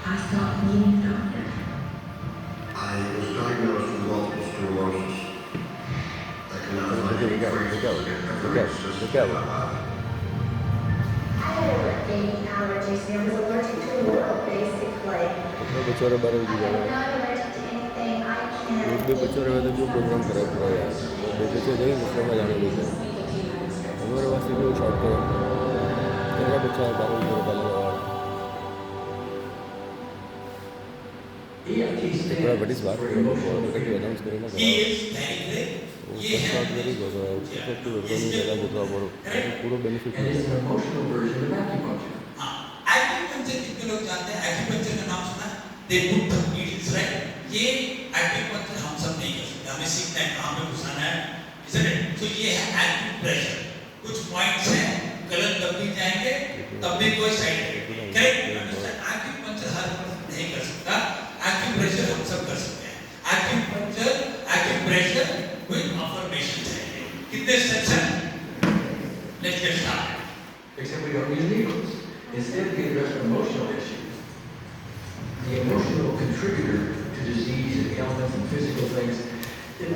I stopped needing a doctor. I was diagnosed with multiple sclerosis. I cannot find any phrase to get look out. I had over 80 allergies and was allergic to the world, basically. बेचारा बारे में I'm जाना not allergic to anything. I can't. एक भी बेचारा है तो जो प्रोग्राम करा पूरा यार बेटे से जाएंगे दूसरे में जाने देते हमारे पास भी शॉर्ट है तेरा बच्चा है बारह में बाल लगा थोड़ा बड़ी बात करो, इफेक्टिव अनाउंस करो ना he is very ये है नॉट वेरी इफेक्टिव एग्जाम जगह जो बड़ो पूरा benefit And it's an emotional version of acupuncture. हाँ एक्यूपंक्चर कितने लोग जानते हैं? एक्यूपंक्चर का नाम सुना? They put the needles right. ये एक्यूपंक्चर हम सब नहीं कर सकते, हमें सीखना है कहाँ पे घुसाना है, isn't it? तो ये है एक्यूप्रेशर। कुछ पॉइंट्स हैं, गलत तब भी जाएंगे तब भी कोई साइड इफेक्ट करेक्ट। एक्यूपंक्चर हर कोई नहीं कर सकता, एक्यूप्रेशर हम सब कर सकते हैं। एक्यूपंक्चर एक्यूप्रेशर कोई अफर्मेशन है। कितने स्टेप्स हैं? Let's get started. Except we don't use needles. Instead, we address emotional issues. The emotional contributor to disease and ailments and physical things.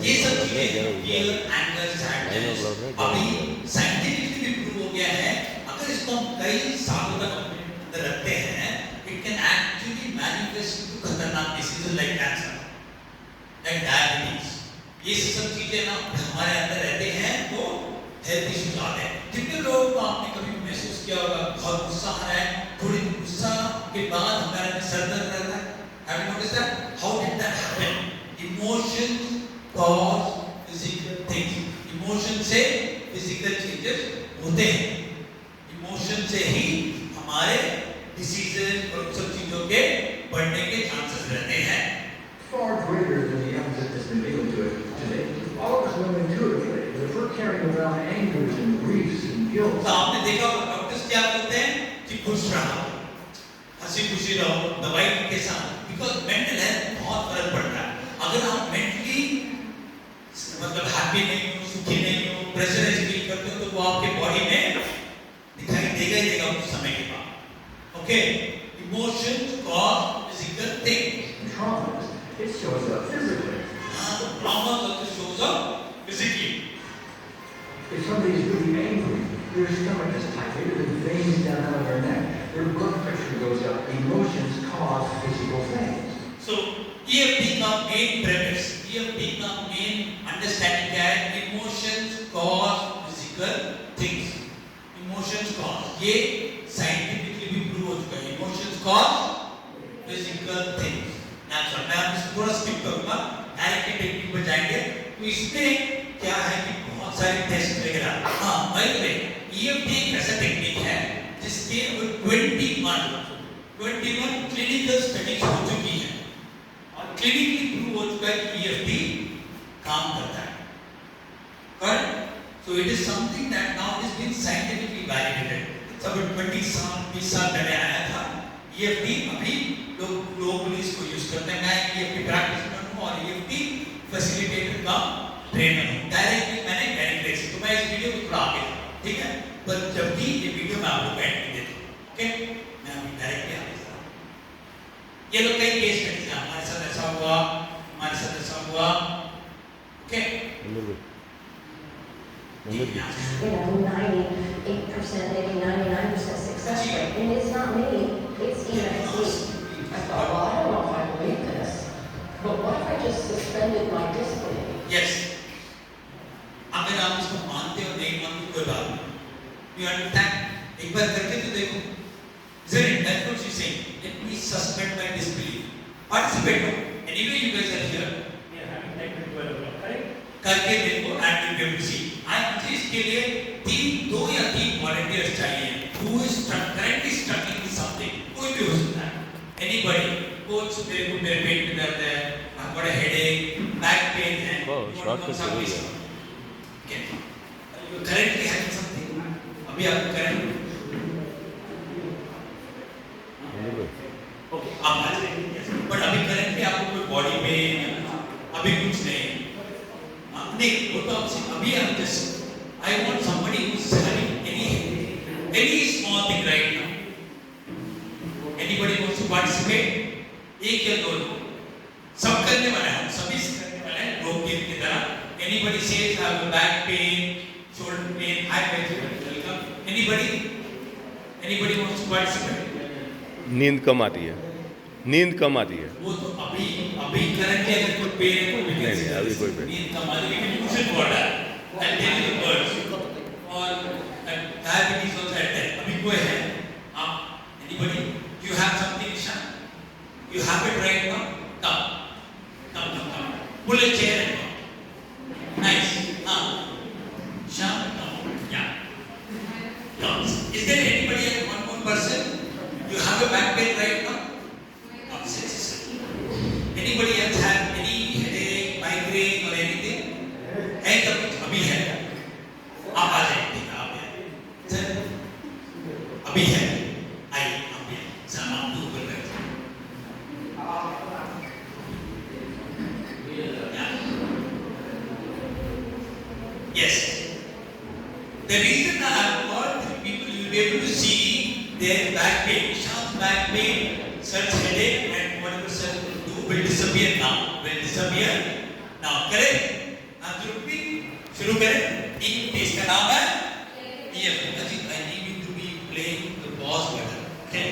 ये सब चीजें fear, anger, sadness अभी साइंटिफिकली भी prove हो गया है। अगर इसको हम कई सालों तक अपने अंदर रखते हैं, it can actually manifest into खतरनाक diseases like cancer, like diabetes। ये सब चीजें ना हमारे अंदर रहते हैं तो हेल्थ इश्यूज आते हैं। कितने लोगों को आपने कभी महसूस किया होगा बहुत गुस्सा आ रहा है, थोड़ी गुस्सा के बाद हमारे में सर दर्द रहता है? Have you noticed that? How did that happen? Emotions cause physical things. Emotion से physical changes होते हैं। Emotion से ही हमारे diseases और सब चीजों के बढ़ने के chances रहते हैं। Far greater than the evidence that's been given to it today. All of us know intuitively that if we're carrying around angers and griefs and guilt, तो आपने देखा होगा डॉक्टर्स क्या बोलते हैं कि खुश रहो, हंसी खुशी रहो, दवाई के साथ, बिकॉज मेंटल हेल्थ बहुत फर्क पड़ता है। अगर आप मेंटली मतलब हैप्पी नहीं हो, सुखी नहीं हो, प्रेशराइज फील करते हो तो वो आपके बॉडी में दिखाई देगा ही देगा कुछ समय के बाद। Okay, emotions cause physical things. and traumas, it shows up physically. हाँ, तो trauma also shows up physically। If somebody is really angry, their stomach is tight, maybe the veins down out of their neck, their blood pressure goes up. Emotions cause physical things. So EFT का main premise, EFT का main understanding क्या है? Emotions cause physical things. Emotions cause, ये scientifically भी prove हो चुका है। Emotions cause physical things। Natural। मैं अब इसको थोड़ा skip करूँगा, डायरेक्टली टेक्निक पर जाएंगे। तो इसमें क्या है कि बहुत सारे टेस्ट वगैरह, हाँ by the way, EFT एक ऐसा टेक्निक है जिसके 21 क्लिनिकल स्टडीज हो चुकी हैं और क्लिनिकली प्रूव हो चुका है कि EFT काम करता है। Correct? So it is something that now is being scientifically validated. सब 20 साल पहले आया था EFT, अभी लोग ग्लोबली इसको यूज करते हैं। मैं EFT प्रैक्टिशनर हूँ और EFT फैसिलिटेटर का ट्रेनर हूँ। डायरेक्टली मैंने डायरेक्टली से, तो मैं इस वीडियो को थोड़ा आगे, ठीक है, पर जब भी ये वीडियो मैं आपको बैठ के देता हूँ, ओके, मैं अभी डायरेक्टली आगे जा रहा हूँ। ये लोग कई केस स्टडीज हैं, हमारे साथ ऐसा हुआ, हमारे साथ ऐसा हुआ, okay. You know, 98%, maybe 99% success rate. And it's not me, it's EFT. I thought, well, I don't know if I believe this, but what if I just suspended my disbelief? Yes. अगर आप इसको मानते हो नहीं मानते कोई बात नहीं। You understand? एक बार करके तो देखो। Isn't it? That's what she's saying. Let me suspend my disbelief. Participate. Anyway, you guys are here. करके देखो and you will see. आज इसके लिए दो या तीन volunteers चाहिए। Who is currently struggling with something? कोई भी हो सकता है। Anybody? Coach, मेरे पेट में दर्द है, I've got a headache, back pain है। शॉर्ट कर सकते हैं। Okay. You currently having something? अभी आप current? Okay. आप आज नहीं, but अभी currently आपको कोई body pain, अभी कुछ नहीं। नहीं, वो तो आपसे अभी आप just, I want somebody who is having any small thing right now. Anybody wants to participate? एक या दो लोग, सब करने वाले हैं, सभी करने वाले हैं, लोग गेम की तरह। Anybody says I have a back pain, shoulder pain, high pain, welcome. Anybody wants to participate? नींद कम आती है, नींद कम आती है। वो तो अभी करंटली अगर कोई पेन है तो नहीं, अभी कोई पेन नींद कम आती है, लेकिन usual water and then the birds और diabetes also at that. अभी कोई है? आप anybody? You have something, Ishan? You have it right now? have your back pain right now? Not sexy. Anybody else have any headache, migraine or anything? है तब अभी है, आप आ जाए, ठीक है आप हैं, सर अभी है, आइए आप हैं, सामान दूर कर रहे हैं। Yes. The reason I have got people, you will be able to see their back pain, Ishan's back pain, such headache and whatever such will do will disappear now. Will disappear now. Correct? Absolutely. शुरू करें. एक test का नाम है EFT. Ajit, I need you to be playing the pause button. Okay?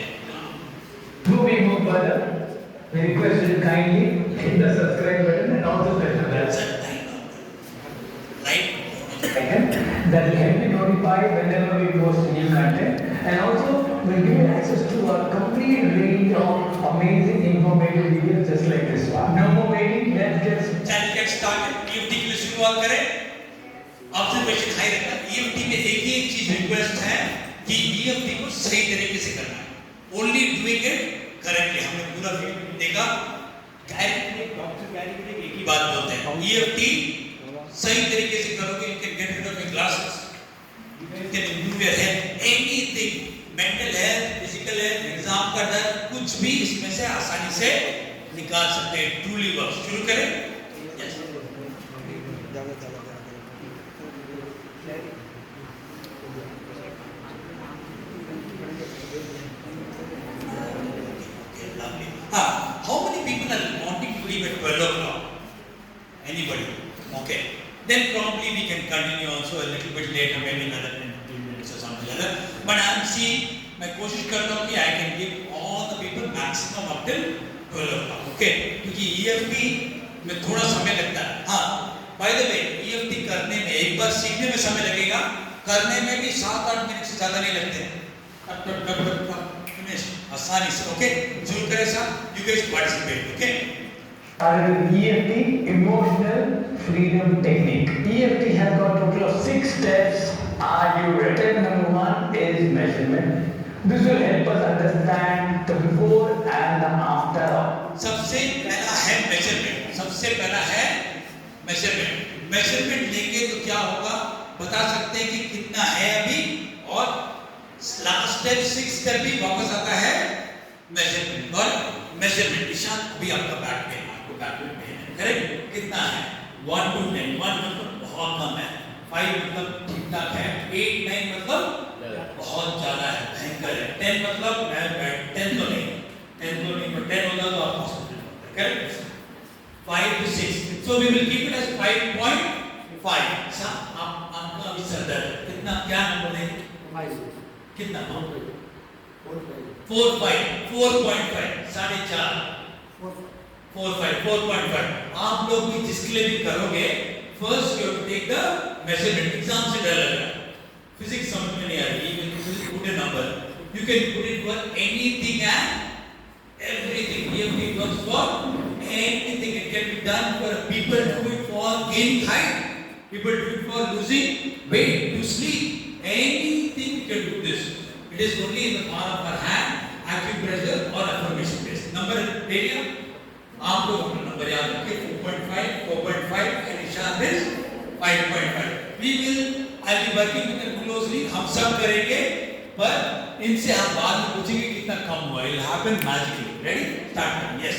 Before we move further, we request you to kindly hit the subscribe button and also press the bell Sir, right? icon. That will help you notify whenever we post new content, and also will give you access to a complete range of amazing informative videos just like this one. No more waiting, let's get started. EFT के लिए शुरुआत करें. Observation high रखना. EFT में एक ही एक चीज request है कि EFT को सही तरीके से करना है. Only doing it correctly. हमने पूरा वीडियो देखा. कैरेक्टर डॉक्टर कैरेक्टर एक ही बात बोलते हैं. EFT सही तरीके से करोगे, you can get rid of your glasses. You can improve your health. Anything, mental health, physical health, exam का डर, कुछ भी इसमें से आसानी से निकाल सकते हैं. Truly works. शुरू करें. Yes. Lovely. How many people are wanting to leave at 12 o'clock? Anybody? Okay. Then probably we can continue also a little bit later, maybe another 10 minutes or something like that. But I'm seeing, मैं कोशिश करता हूँ कि I can give all the people maximum up till 12 o'clock. Okay? क्योंकि EFT में थोड़ा समय लगता है. हाँ. By the way, EFT करने में एक बार सीखने में समय लगेगा, करने में भी 7-8 मिनट से ज़्यादा नहीं लगते हैं. आसानी से. Okay? शुरू करें साहब. You guys participate. Okay? EFT, Emotional Freedom Technique. EFT has got a total of 6 steps. Are you ready? Number 1 is measurement. This will help us understand the before and the after. सबसे पहला है measurement. सबसे पहला है measurement. Measurement लेंगे तो क्या होगा? बता सकते हैं कि कितना है अभी, और last step 6 step भी वापस आता है measurement. और measurement ईशान अभी आपका बैक पेन करेक्ट कितना है? 1 to 10. 1 मतलब बहुत कम है, 5 मतलब ठीक ठाक है, 8 9 मतलब बहुत ज्यादा है, भयंकर है, 10 मतलब 10 तो नहीं, 10 होगा तो आप हॉस्पिटल में, correct. 5 to 6. So we will keep it as 5.5. Sir आपका अभी सर दर्द कितना, क्या नंबर देंगे? 5. कितना? 4.5. 4.5. 4.5. आप लोग भी जिसके लिए भी करोगे, first you have to take the measurement. Exam से डर लग रहा है, फिजिक्स समझ में नहीं आ रही, you can put a number, you can put it for anything and everything. EFT works for anything. It can be done for people do it for gaining height, people do it for losing weight, to sleep, anything you can do this. It is only in the palm of our hand, acupressure or affirmation based. Number area आप लोग अपना number याद रखिए. 4.5 and Ishan is 5.5. We will, I'll be working with them closely. हम सब करेंगे, पर इनसे हम बाद में पूछेंगे कितना कम हुआ. It will happen magically. Ready? Start. Yes.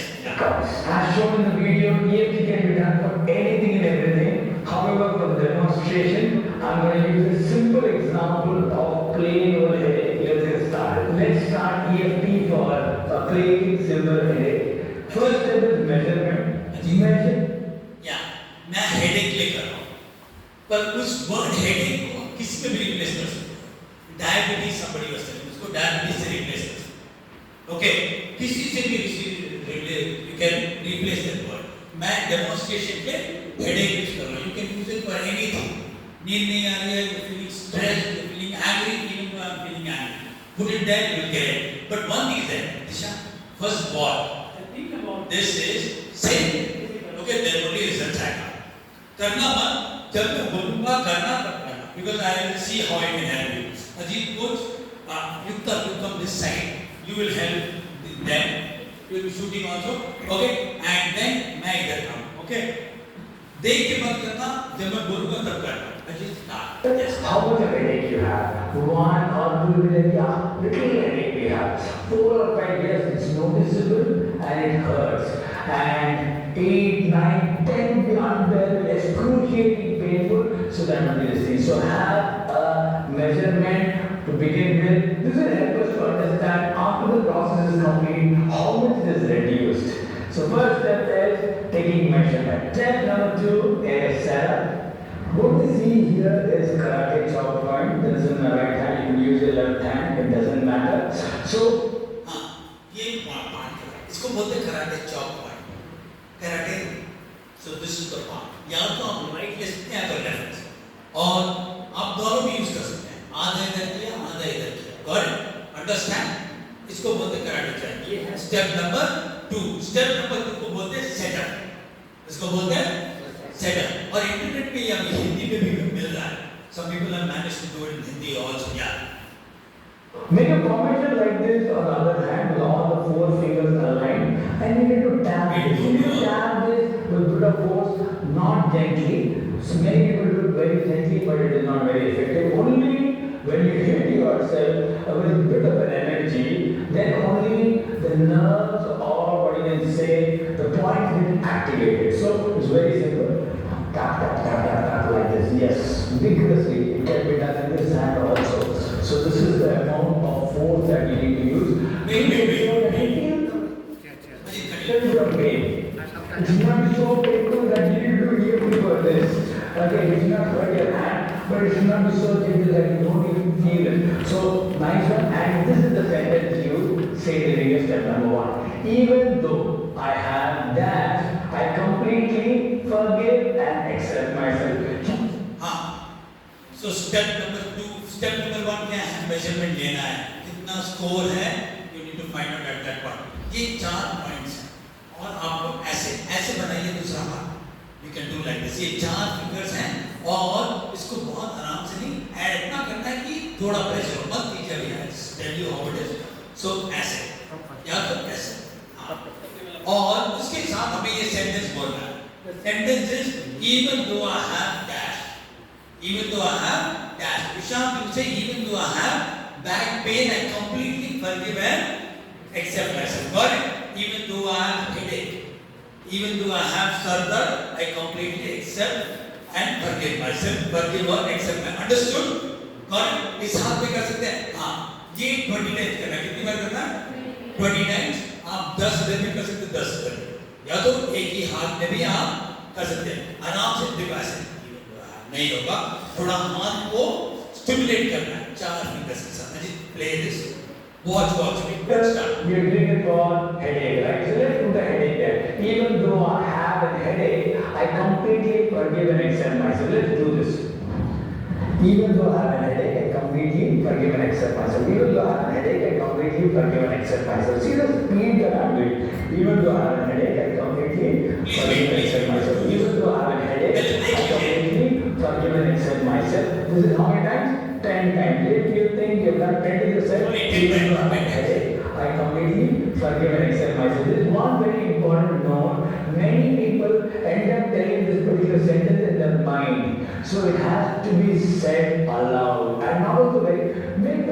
As shown in the video, EFT can be done for anything and everything. However, for the demonstration, I'm going to use a simple example of plain old headache. Let's get started. Let's start EFT for a plain simple headache. First step is measurement. Measure. Yeah. मैं headache लेकर रहा हूँ, पर उस word headache को किस पे भी replace कर सकते हो. Diabetes somebody was telling, उसको diabetes से replace कर सकते हो. Okay? किसी से भी you can replace that word. मैं demonstration के headache use कर रहा हूँ. You can use it for anything. नींद नहीं आ रही है, you're feeling stressed, you're feeling angry, even though I'm feeling angry. Put it there, you'll get it. But one thing is that, Disha, first word. Think about this is same. Okay, then only results आएगा. करना मत, जब मैं बोलूँगा करना तब करना. Because I will see how I can help you. Ajit coach, you come this side. you will help them. You will be shooting also. Okay? And then मैं इधर आऊँ. Okay? देख के मत करना, जब मैं बोलूँगा तब करना. Ajit start. Yes. How much of a headache you have? 1 or 2 minutes, yeah, little headache we have. 4 or 5 years, it's noticeable and it hurts. And 8, 9, 10 unbearable, excruciating painful, so that will be the thing. So have a measurement to begin with. This will help us to understand after the process is complete, how much it is reduced. So first step is taking measurement. Step number 2 is setup. What you see here is karate chop point. This is in the right hand. You can use your left hand. It doesn't matter. So हाँ, ये part है. इसको बोलते हैं karate chop point. Karate. So this is the part. या तो आप right ले सकते हैं या तो लेफ्ट. और आप दोनों भी यूज कर सकते हैं. आधा इधर किया, आधा इधर किया. Got it? Understand? इसको बोलते हैं कराटे चॉप. ये है स्टेप नंबर 2. स्टेप नंबर 2 को बोलते हैं सेटअप. इसको बोलते हैं सेटअप. और इंटरनेट पे या हिंदी पे भी मिल रहा है. Some people have managed to do it in Hindi also. Yeah. make a formation like this on the other hand with all the 4 fingers aligned, and you need to tap this. You need to tap this with bit of force, not gently. So many people do it very gently, but it is not very effective. Only when you hit yourself with a bit of an energy, then only the nerves or what you can say, the point get activated. So it's very simple. Tap, tap, tap, tap, tap like this. Yes, vigorously. It can be done in this hand also. So this is the amount of force that you need to use. Wait. Your pain. It's not so painful that you need to do EFT for this. Okay, it's not hurt your hand, but it should not be so gentle that you don't even feel it. So nice one. And this is the sentence you say during your step number 1. Even though I have that, I completely forgive and accept myself. हाँ. So step number 2, step number 1 क्या है? Measurement लेना है. कितना score है? You need to find out at that point. ये 4 points हैं. और आपको ऐसे बनाइए दूसरा हाथ. You can do like this. ये 4 फिंगर्स हैं और इसको बहुत आराम से नहीं ऐड इतना करना है कि थोड़ा प्रेशर मत कीजिए अभी. Tell you how it is. So ऐसे या तो ऐसे. हाँ. और उसके साथ हमें ये सेंटेंस बोलना है. The sentence is even though I have dash. Even though I have dash. Vishant, you say even though I have back pain, I completely forgive and accept myself. Got it? Even though I have headache. Even though I have sir dard, I completely accept and forgive myself. Forgive or accept. Understood? Got it? इस हाथ में कर सकते हैं. हाँ. ये 20 times करना. कितनी बार करना? 20 टाइम्स. आप 10 इधर भी कर सकते हैं, 10 इधर. या तो एक ही हाथ में भी आप कर सकते हैं. आराम से डिवाइस नहीं होगा. थोड़ा हाथ को स्टिमुलेट करना है 4 फिंगर्स के साथ. Ajit, play this. Watch. Start. We are doing it for headache, right? So let's put the headache there. Even though I have a headache, I completely forgive and accept myself. Let's do this. Even though I have a headache, I completely forgive and accept myself. Even though I have a headache, I completely forgive and accept myself. See the speed that I'm doing. Even though I have a headache, I completely forgive and accept myself. Even though I have a headache, I completely forgive and accept myself. This is how many times? 10 times. If you think you've done 10 to yourself, even though I have a headache, I completely forgive and accept myself. This is one very important note. Many people end up telling this particular sentence in their mind. So it has to be said aloud. And now also very big,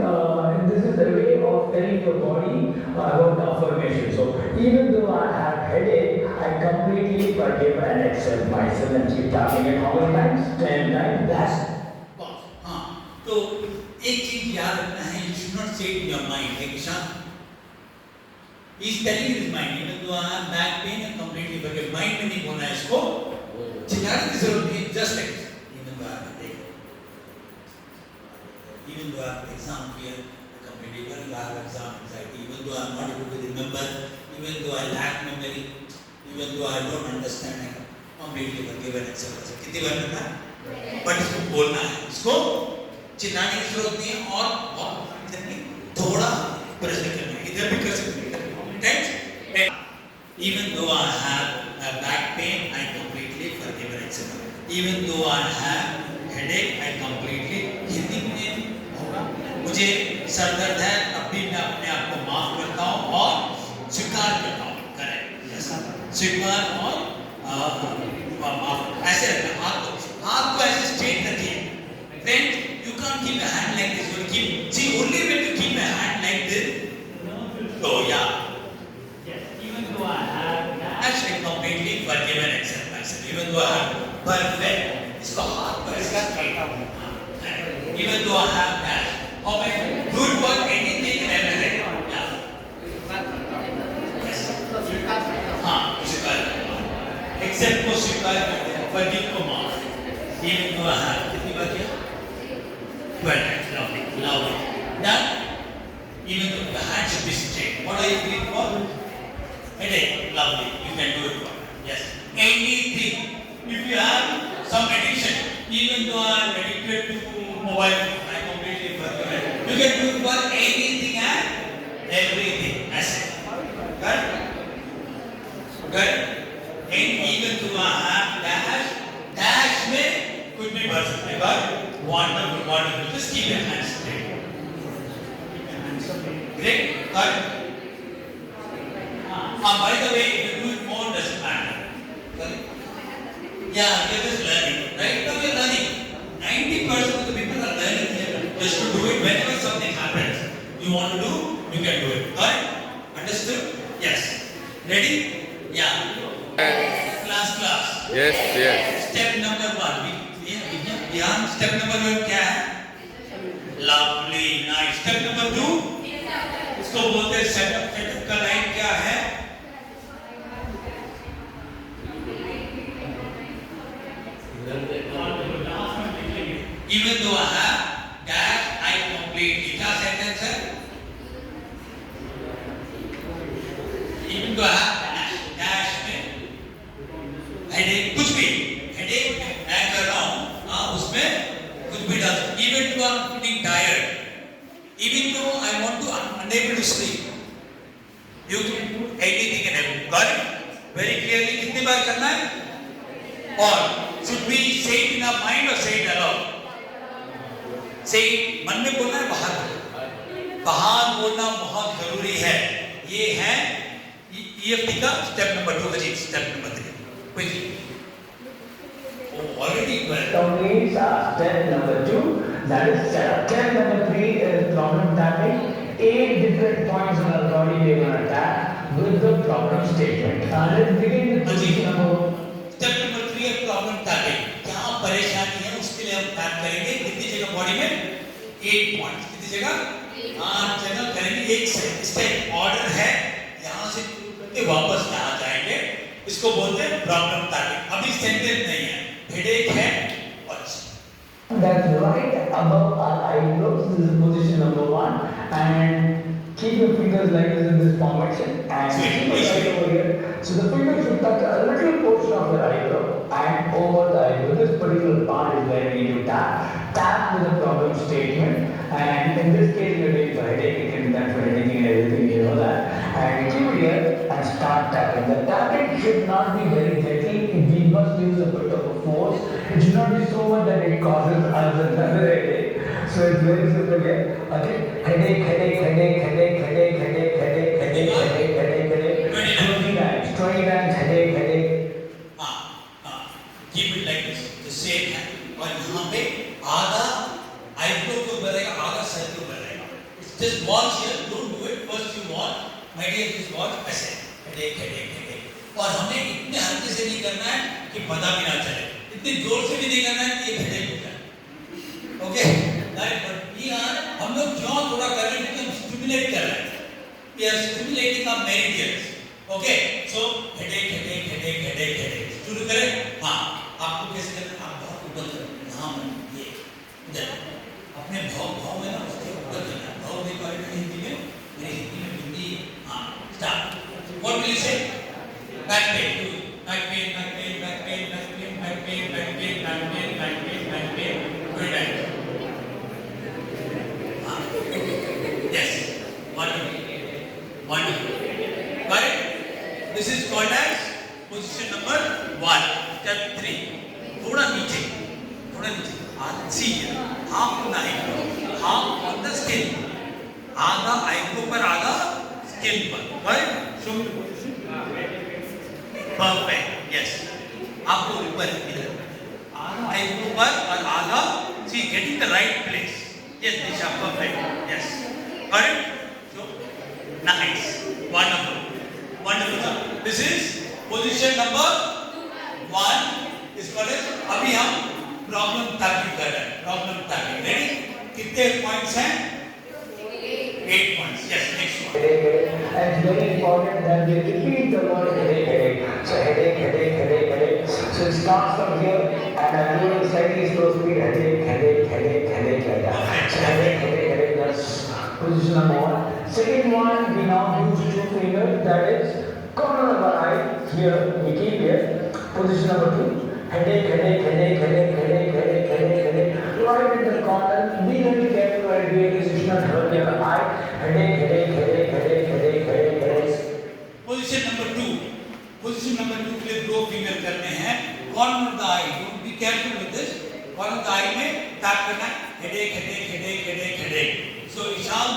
this is the way of telling your body about the affirmation. So even though I have headache, I completely forgive and accept myself and keep tapping it how many times? 10 times. That's हाँ. तो एक चीज याद रखना है. You should not say it in your mind. Like Ishan, he is telling in his mind. Even though I have back pain, I completely forgive. Mind में नहीं बोलना है इसको. चिल्लाने की जरूरत नहीं है. Just like this. Even though I have a headache. Even though I have exam fear, I completely forgive. I have exam anxiety. Even though I am not able to remember. Even though I lack memory. Even though I don't understand. I completely forgive and accept myself. कितनी बार करना है? But इसको बोलना है. इसको चिल्लाने की जरूरत नहीं है. और थोड़ा प्रेशर करना है. इधर भी कर सकते हैं. Even though I have a back pain, I completely forgive and accept. Even though I have headache, I completely. Hindi में होगा. मुझे सर दर्द है, तब भी मैं अपने आप को माफ करता हूँ और स्वीकार करता हूँ। करेक्ट, स्वीकार और माफ, ऐसे रखना हाथ को ऐसे स्ट्रेट रखिए। Friend, you can't keep a hand like this. You keep, see, only when you keep a hand like this. Oh yeah. Even though I have dash, I completely forgiven accept myself. Even though I have perfect, इसको हाथ पर इसका straight up. Even though I have dash, how I good for anything and everything. Yeah. Yes. हाँ, स्वीकार. Accept को स्वीकार करते हैं, forgive को माफ. Even though I have, कितनी बार किया? Well, lovely, lovely. Done. Even though the hand should be straight. What are you feeling for? Headache. Lovely. You can do it for. Yes. Anything. If you have some addiction, even though I am addicted to mobile, I completely forgive it. You can do it for anything and everything. That's it. Good? Good? And even though I have dash में कुछ भी भर सकते हैं, but wonderful, wonderful. Just keep your hands straight. Great. Good. By the way, if you do it more, doesn't matter. Correct? Yeah, you're just learning. Right now you're learning. 90% of the people are learning here just to do it whenever something happens. You want to do, you can do it. Correct? Understood? Yes. Ready? Yeah. Class. Yes, yes. Step number 1. Yeah. Step number 1 क्या है? Lovely, nice. Step number 2. इसको बोलते हैं setup का line क्या है? Even though I have dash, I complete. क्या sentence है? Even though I have dash में headache कुछ भी headache मैं कर रहा हूँ, उसमें कुछ भी डाल. Even though I'm feeling tired, even though I want to, I'm unable to sleep. You can do anything and everything. Got it? Very clearly. कितनी बार करना है? और should we say it in our mind or say it aloud? Say it, मन में बोलना है, बाहर बोलना बहुत जरूरी है. ये है EFT का step number 2. अजीब step number 3. Quickly. Oh, already well. Completes step number 2. That is step number 3 is problem tapping. 8 different points on our body we are going to tap with the problem statement. Let's begin with position number 1. Step number 3 है problem tapping. क्या परेशानी है उसके लिए हम tap करेंगे. कितनी जगह बॉडी में? 8 पॉइंट्स. कितनी जगह? 8 जगह करेंगे. एक स्टेप ऑर्डर है. यहाँ से वापस यहाँ जाएंगे. इसको बोलते हैं प्रॉब्लम टैपिंग. अभी सेंटेंस नहीं है. हेडेक है. That's right above our eyebrows. This is position number 1. And keep your fingers like this in this formation. And keep it right over here. So the fingers should touch a little portion of your eyebrow and over the eyebrow. This particular part is where we need to tap. Tap with a problem statement. And in this case, we are doing for headache. You can do that for anything and everything. You know that. And keep it here and start tapping. The tapping should not be very gently. We must use a bit of a force. It should not be so much that it causes us another headache. So it's very simple here. Okay. Headache. 20 times headache. Keep it like this. The same hand. और यहाँ पे आधा eyebrow को बढ़ेगा, आधा side को बढ़ेगा. Just watch here. Don't do it. First you watch. My dear, just watch. ऐसे. Headache. और हमें इतने हल्के से नहीं करना है कि पता भी ना चले. इतने जोर से भी नहीं करना है कि ये headache हो जाए. Okay? Right? But we are, हम लोग क्यों थोड़ा कर रहे हैं क्योंकि हम stimulate कर रहे हैं. We are stimulating our meridians. Okay? So headache. शुरू करें. हाँ. आपको कैसे करना है? आप बहुत ऊपर करें. यहाँ पर ये इधर. अपने भाव में ना उसके ऊपर करना है. भाव नहीं पाएगा हिंदी में. मेरे हिंदी में हिंदी. हाँ. Start. What will you say? Back pain. Back pain. Good night. Yes. Wonderful. Got it? This is called as position number 1. Step 3. थोड़ा नीचे. See here. Half 9. half on the skin. आधा eyebrow पर आधा skin पर. Right? Show me the position. Perfect. Yes. आपको ऊपर इधर. आधा eyebrow पर और आधा. See, getting the right place. Yes, Disha. Perfect. Yes. Got it? So, nice. Wonderful. Wonderful, sir. This is position number 1. इस पर अभी हम प्रॉब्लम टाइपिंग कर रहे हैं. Problem typing. रेडी? कितने पॉइंट्स हैं? 8 points. Yes, next one. And it's very important that we repeat the word headache, headache. So headache, headache, headache, headache. So it starts from here and I'm doing slightly slow speed. Headache, headache, headache, headache like that. So headache, headache, headache. That's position number 1. Second one, we now use 2 fingers. That is corner of our eye. Here we keep here. Position number 2. Headache, headache, headache, headache, headache, headache, headache, headache. Right in the corner. Be very careful while doing this. You should not hurt your eye. Headache, headache, headache, headache, headache, headache, headache. Position number 2. Position number 2 के लिए 2 finger करने हैं. Corner of the eye. Don't be careful with this. Corner of the eye में tap करना है. Headache, headache, headache, headache, headache. So Isham,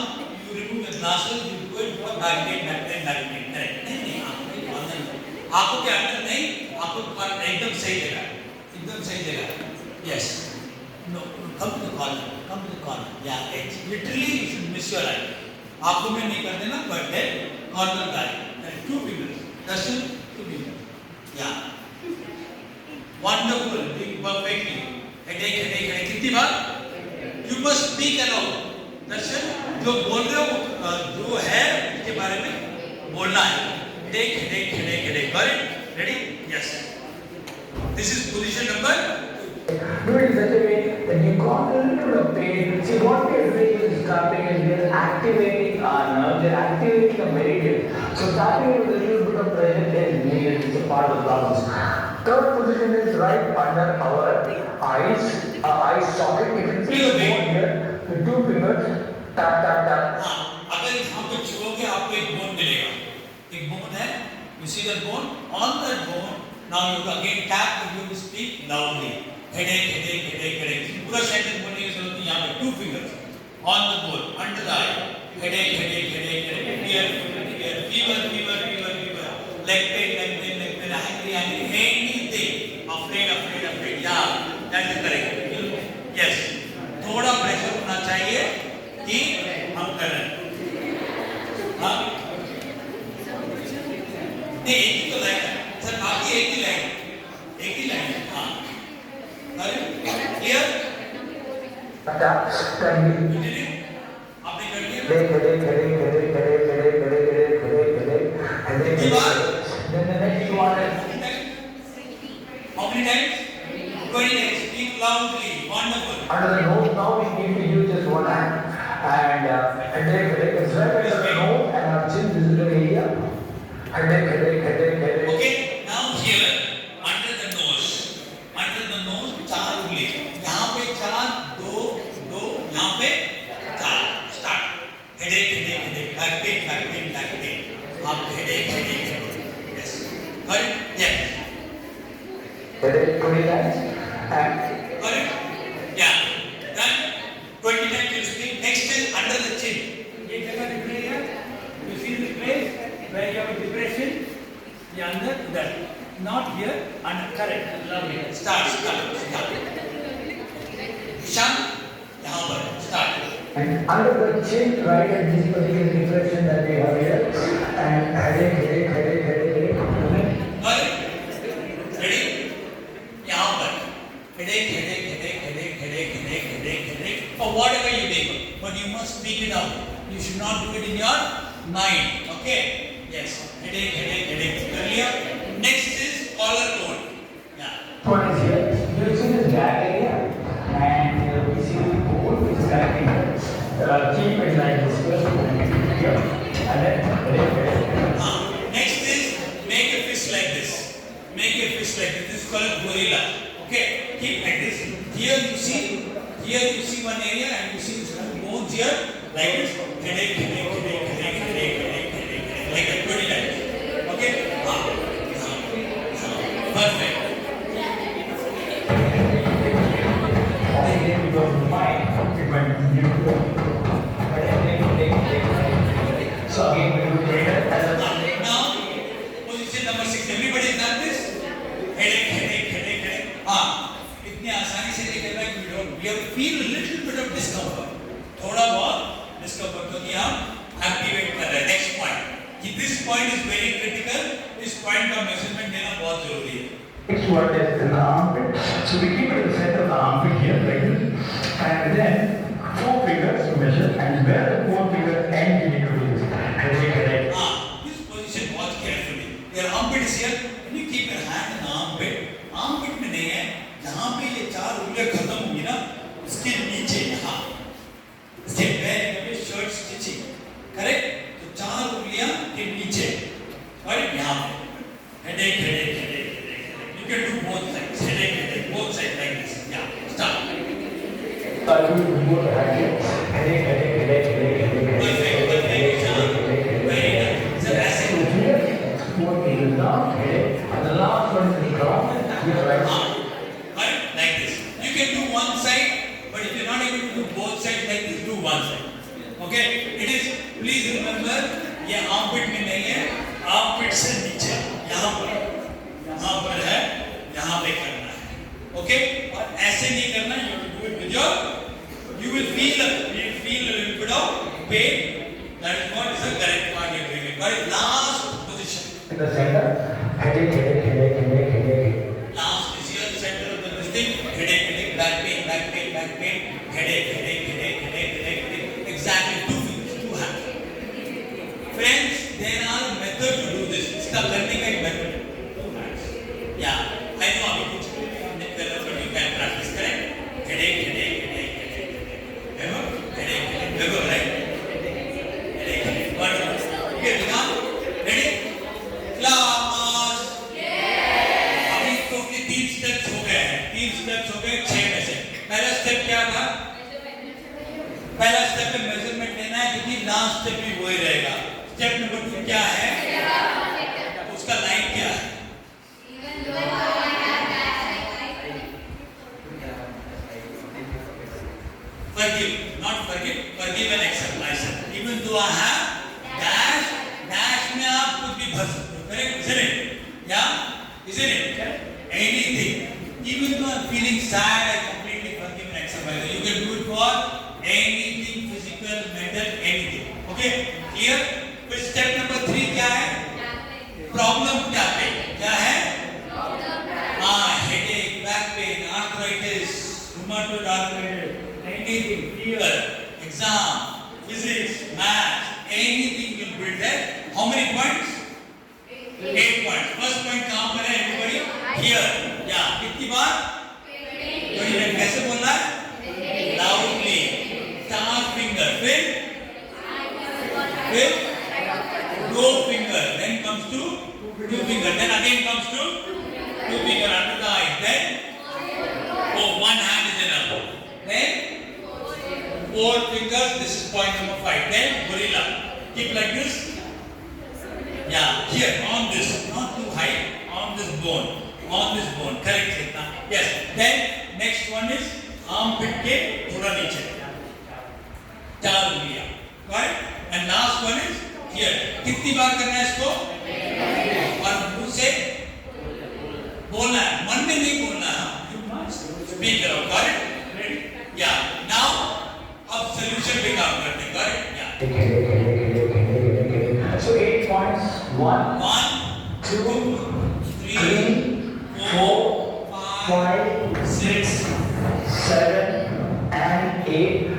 you remove your glasses. You do it for night. Correct. नहीं. आपको क्या अंदर नहीं. आपको एकदम सही जगह. एकदम सही जगह. Yes. No, come to the corner. Come to the corner. Yeah, it's literally you should miss your eye. आपको मैं नहीं कर देना, but then corner of the eye. And 2 fingers. That's it. 2 fingers. Yeah. Wonderful. Doing perfectly. Headache, headache, headache. कितनी बार? You must speak along. That's it. जो बोल रहे हो, जो है उसके बारे में बोलना है. Headache, headache, headache, headache. Got it? Ready? Yes. This is position number 2. Do it in such a way that you got a little bit of pain. See, what we are doing is tapping is we are activating our nerve, we are activating the meridian. So tapping with a little bit of pressure is needed, it's a part of the process. Third position is right under our eyes, eye socket. You can see the bone here with 2 fingers. Tap, tap, tap. हाँ, अगर यहाँ पे छुओगे आपको एक bone मिलेगा. एक bone है. You see that bone? On that bone, now you again tap and you speak loudly. Headache, headache, headache, headache. पूरा सेंटेंस बोलने की जरूरत नहीं. यहाँ पे 2 fingers on the bone, under the eye. Headache, headache, headache, headache. Fever, fever, fever, fever. Leg pain, leg pain, leg pain. Angry, angry. Anything. Afraid. Yeah, that's correct. Yes. थोड़ा pressure होना चाहिए कि हम करें. हाँ. नहीं, एक ही तो लाइन है. सर बाकी एक ही लाइन है. हाँ. Clear? Tap, can you? आपने कर लिया? Then the next one is How many times? 20 times. Speak loudly. Wonderful. under the nose. Now we need to use just one hand and headache is right under the nose and our chin. This is the area. Headache. Okay. Now here under the nose. चार उंगली. यहाँ पे 4, 2. यहाँ पे 4. Start. Headache. Back pain. आप headache. Yes. Got it? Yeah. Headache 20 times and Got it? Yeah. Done. 20 times you speak. Next is under the chin. ये जगह दिख रही है. You see the place where you have a depression. ये अंदर इधर. Not here. Under. Correct. Lovely. Start. Ishan. यहाँ पर. Start. and under the chin, right at this particular depression that we have here, and headache. Got it? Ready? यहाँ पर. Headache. Or whatever you think. But you must speak it out. You should not do it in your mind. Okay? Yes. Headache. Clear? Next is collarbone. Yeah. One is here. You see this back area, and we see the bone which is connecting here. Keep it like this first, here, and then headache. Next is make a fist like this. This is called gorilla. Okay? Keep like this. Here you see one area and you see bones here like this. Headache. Like that 20 times. Okay? Perfect. Because of the mind, it went feel a little bit of discomfort. थोड़ा बहुत discomfort क्योंकि हम activate कर रहे हैं. Next point. कि this point is very critical. इस point का measurement लेना बहुत जरूरी है. Next one is in the armpit. So we keep it in the center of the armpit here, like this. And then 4 fingers to measure. And where the 4 finger end, you need to do this. Headache. This position, watch carefully. Your armpit is here. When you keep your hand in the armpit, armpit में नहीं है. जहाँ पे ये 4 उंगलियाँ खत्म होंगी ना, उसके नीचे यहाँ. इसके बैक में शर्ट स्टिचिंग, करेक्ट? तो 4 उंगलियाँ के नीचे, और यहाँ पे. Headache. You can do both sides. Headache, both sides like this. Yeah, start. And the last one is the ground. Right? Like this. You can do one side, but if you're not able to do both sides like this, do one side. Okay? It is, please remember, ये armpit में नहीं है, armpit से नीचे, यहाँ पर है, यहाँ पे करना है. Okay? और ऐसे नहीं करना, you have to do it with your, you will feel a little bit of pain. That is what is the correct part you're doing it. But last position. In the center, headache. Last is here, center of the thing, headache, back pain, headache. Exactly 2 fingers, 2 hands. Friends, there are methods to do this. It's the learning and method. 2 hands. Yeah, I know अभी कुछ but you can practice, correct? Headache. Remember, right? Headache. Wonderful. Okay, Vigan, ready? Class. अभी तो के 3 steps हो गए हैं. 3 steps हो गए 6 में से. पहला step क्या था? पहला step में measurement लेना है क्योंकि last step भी वही रहेगा. Step number 2 क्या है? उसका line क्या है? Forgive and accept myself. Even though I have dash में आप कुछ भी भर सकते हो. Correct? Isn't it? Yeah? Isn't it? Anything. Even though I'm feeling sad, I completely forgive and accept myself. You can do it for anything, physical, mental, anything. Okay? Clear? फिर step number 3 क्या है? Problem क्या है? Headache, back pain, arthritis, rheumatoid arthritis, anything, fever, exam, physics, math, anything you can build there. How many points? 8 points. First point कहाँ पर है everybody? Here. Yeah. कितनी बार? 20. कैसे बोलना है? Loudly. 4 finger. फिर 2 finger. Then comes to 2 finger. Then again comes to 2 finger under the eye. Then 1 hand is enough. Then 4 fingers. This is point number 5. Then gorilla. Keep like this. Yeah, here on this, not too high, on this bone. Correct, Chitna. Yes. Then next one is armpit के थोड़ा नीचे. 4 उंगलियां. Right? And last one is here. कितनी बार करना है इसको? और मुंह से बोलना है. मन में नहीं बोलना है. You must speak out. Got it? Ready? Yeah. Now अब solution पे काम करते हैं. Got it? Yeah. So 8 points. 1, 2, 3, 4, 5, 6, 7, and 8.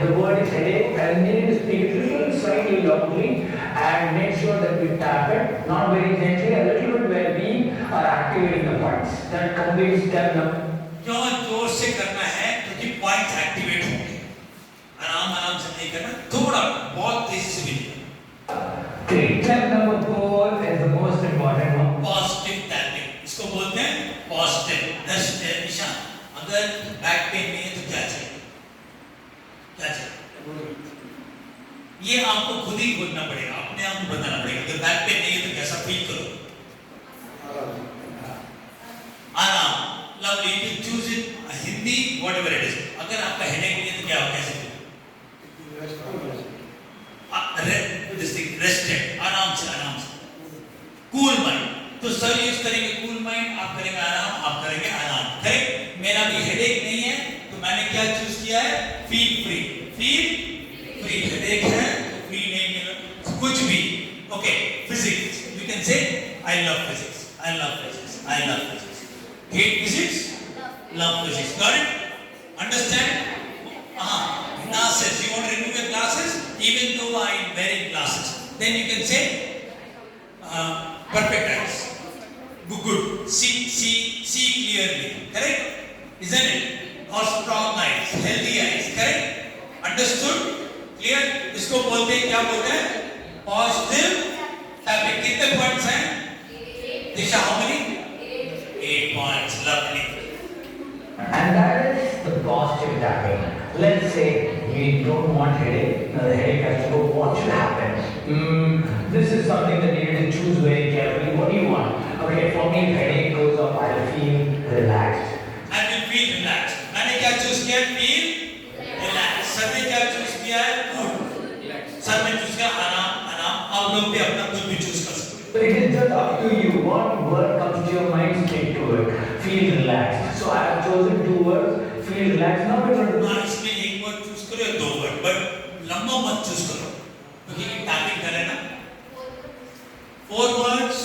The word is headache. I need to speak it really slightly loudly and make sure that we tap it, not very gently, a little bit where we are activating the points. That completes step number. क्यों जोर से करना है क्योंकि points activate होंगे. आराम से नहीं करना, थोड़ा बहुत तेजी से भी नहीं. Step number 4 is the most important one. Positive tapping. इसको बोलते हैं पॉजिटिव. निशान. अगर बैक पेन नहीं है तो क्या चाहिए? ये आपको खुद ही बोलना पड़ेगा, अपने आप को बताना पड़ेगा. अगर बैक पेन नहीं है तो कैसा फील करो? आराम. Lovely. You can choose it Hindi, whatever it is. अगर आपका हेडेक नहीं है तो क्या कैसे फील? रेस्टेड. आराम से. Cool mind. तो सर यूज करेंगे कूल माइंड, आप करेंगे आराम, आप करेंगे आराम. करेक्ट? मेरा भी हेडेक नहीं है तो मैंने मैंने क्या चूज किया है? Feel free, feel free. Headache है तो फ्री नहीं मिला कुछ भी। Okay, physics, you can say I love physics, I love physics, I love physics. Hate physics, love physics. Got it? Understand? Glasses. You want to remove your glasses? Even though I am wearing glasses, then you can say perfect eyes. Good. See clearly. Correct? Isn't it? Or strong eyes, healthy eyes. Correct? Understood? Clear? इसको बोलते हैं, क्या बोलते हैं? Positive tapping. कितने points हैं? Disha, how many? 8 points. Lovely. And that is the positive tapping. Let's say you don't want headache, now the headache has to go, what should happen? This is something that you need to choose very carefully. What do you want? Okay, for me, if headache goes off, I will feel relaxed. I will feel relaxed. मैंने क्या choose किया? Feel relaxed. Sir ने क्या choose किया है? Good. Sir ने choose किया आराम, आराम। आप लोग भी अपना कुछ भी चूज कर सकते हो। So it is just up to you. What word comes to your mind, stick to it. Feel relaxed. So I have chosen 2 words. Feel relaxed. Now we're going to do. हाँ, इसमें एक word choose करो या 2 word, but लंबा मत choose करो, क्योंकि typing कर रहे हैं ना। 4 words.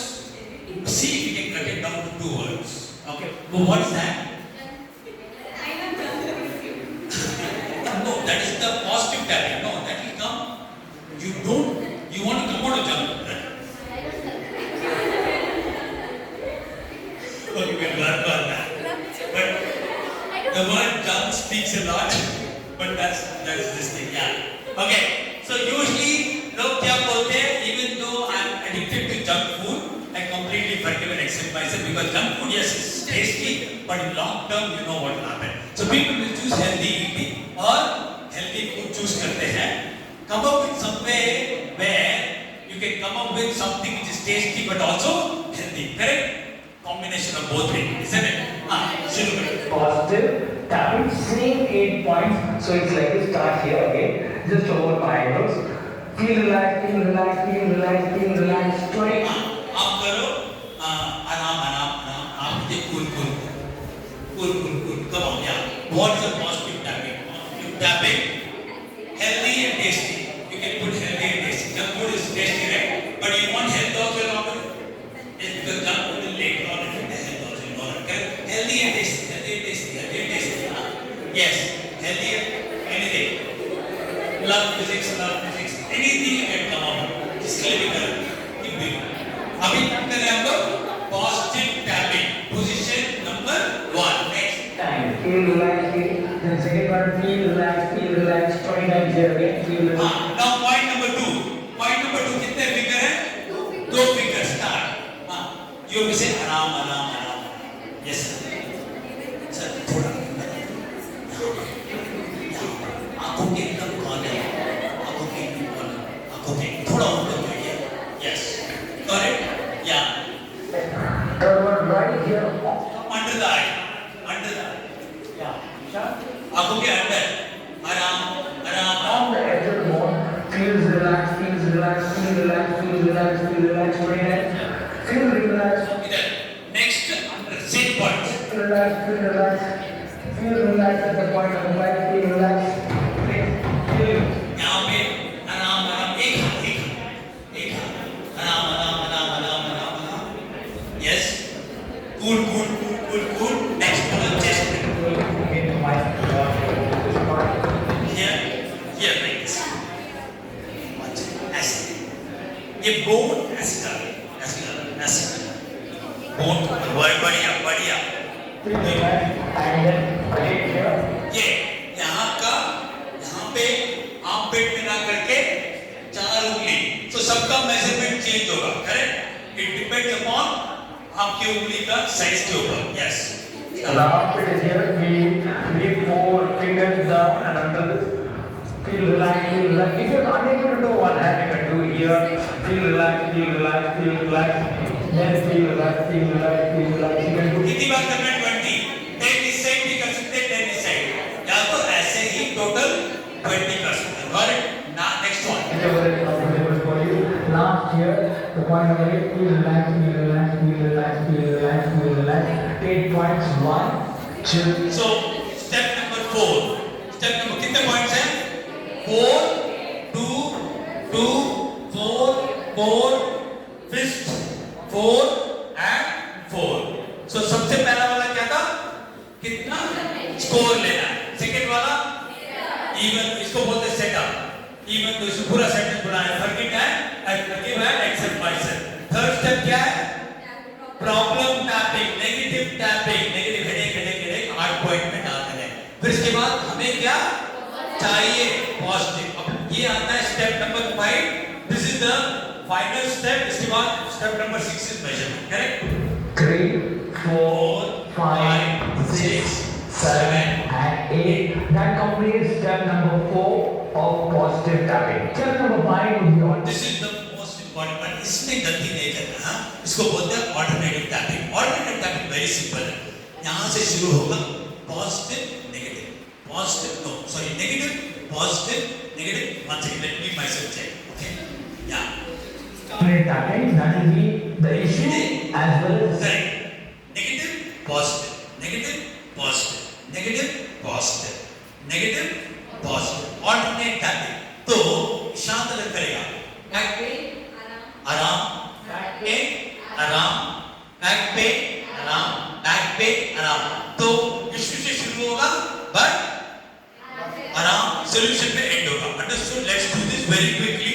See if you can cut it down to 2 words. Okay. Well, what is that? No, that is the positive tapping. No, that will come. You don't. You want to come out of jump. Right? Okay, we'll work on that. But the word jump speaks a lot. But that's this thing. Yeah. Okay. So usually लोग क्या बोलते हैं? Even though I'm addicted to junk food, I completely forgive and accept myself because junk food, yes, it's tasty, but in long term, you know what will happen. So people will choose healthy eating or healthy food choose करते हैं. Come up with some way where you can come up with something which is tasty but also healthy. Correct? Combination of both things, isn't it? शुरू करो. Positive tapping, same 8 points. So it's like you start here, okay? Just over my eyebrows. Feel relaxed, feel relaxed, feel relaxed, feel relaxed. 20. आप करो आराम, आराम, आराम. आप मुझे cool. Come on, yeah. What is a positive tapping? Positive tapping, healthy and tasty. You can put healthy and tasty. Junk food is tasty, right? But you want health also along with it. It's because junk food will later on affect the health also. You know that, correct? Healthy and tasty, healthy and tasty, healthy and tasty. Yes, healthy and anything. Love physics. Anything you can come up with. इसके लिए भी करो. Keep doing. अभी करें हम लोग positive tapping. Position number 1. Next. Time. Feel relaxed, then second one, feel relaxed. 20 times here again, feel relaxed. Now point number 2. Point number 2 कितने figure हैं? 2 figure. Start. You will say आराम. Yes sir. Sir थोड़ा. आँखों के एकदम corner. आँखों के थोड़ा ऊपर करिए. Yes. Got it? Yeah. Third one right here. Under the eye. Yeah. आँखों के अंदर. आराम. On the edge of the bone, feels relaxed. 20 times. Feel relaxed. इधर. Next under same point. Feel relaxed. Feel relaxed at the point of the light. Feel relaxed. Feel. यहाँ पे आराम. एक हाथ. आराम. Yes. Cool. Next one chest. Into my this part. Here like this. ऐसे. ये bone ऐसे डालो. Bone बढ़िया. Feel relaxed. And then again here. ये यहाँ पे आप पेट में ना करके 4 उंगली. तो सबका मेजरमेंट चेंज होगा. करेक्ट? It depends upon आपकी उंगली का साइज के ऊपर. Yes. Now it is here. We 4 fingers down and under this. Feel relaxed. If you're unable to do one hand, you can do here. Feel relaxed. Then feel relaxed. You can do. कितनी बार करना है? 20. 10 इस side भी कर सकते हैं, 10 इस side. या तो ऐसे ही टोटल 20 कर सकते हैं. Got it? Now next one. Whichever is comfortable for you. Last here, the point number 8. Feel relaxed. 8 points. 1, 2. So step number 4. Step number कितने पॉइंट्स हैं? 4, 2, 2, 4, 4, fist, 4 and 4. So सबसे पहला वाला क्या था? कितना स्कोर लेना है. सेकंड वाला इवन, इसको बोलते हैं सेटअप. इवन तो इसको पूरा सेटअप बुलाना है. Forgive and accept myself. Third step क्या है? Problem tapping, negative tapping, negative headache 8 point में डालते हैं. फिर इसके बाद हमें क्या चाहिए? पॉजिटिव. अब ये आता है step number 5. This is the final step. इसके बाद step number 6 is measurement. Correct? 3, 4, 5, 6, 7 and 8. That completes step number 4 of positive tapping. Step number 5 would be on. This is the most important part. इसमें गलती नहीं करना. हाँ, इसको बोलते हैं alternative tapping. Alternative tapping very simple है. यहाँ से शुरू होगा positive negative, positive no sorry negative positive negative. One second, let me myself check. Okay, या Alternate tapping, that will be the issue as well as correct. Negative positive, negative positive, negative positive, negative positive. Alternate tapping. तो शांत लग करेगा. Back पे आराम, back पे आराम, back पे आराम, बैक पे आराम. तो इश्यू से शुरू होगा बट आराम सॉल्यूशन में एंड होगा. Understood? Let's do this very quickly.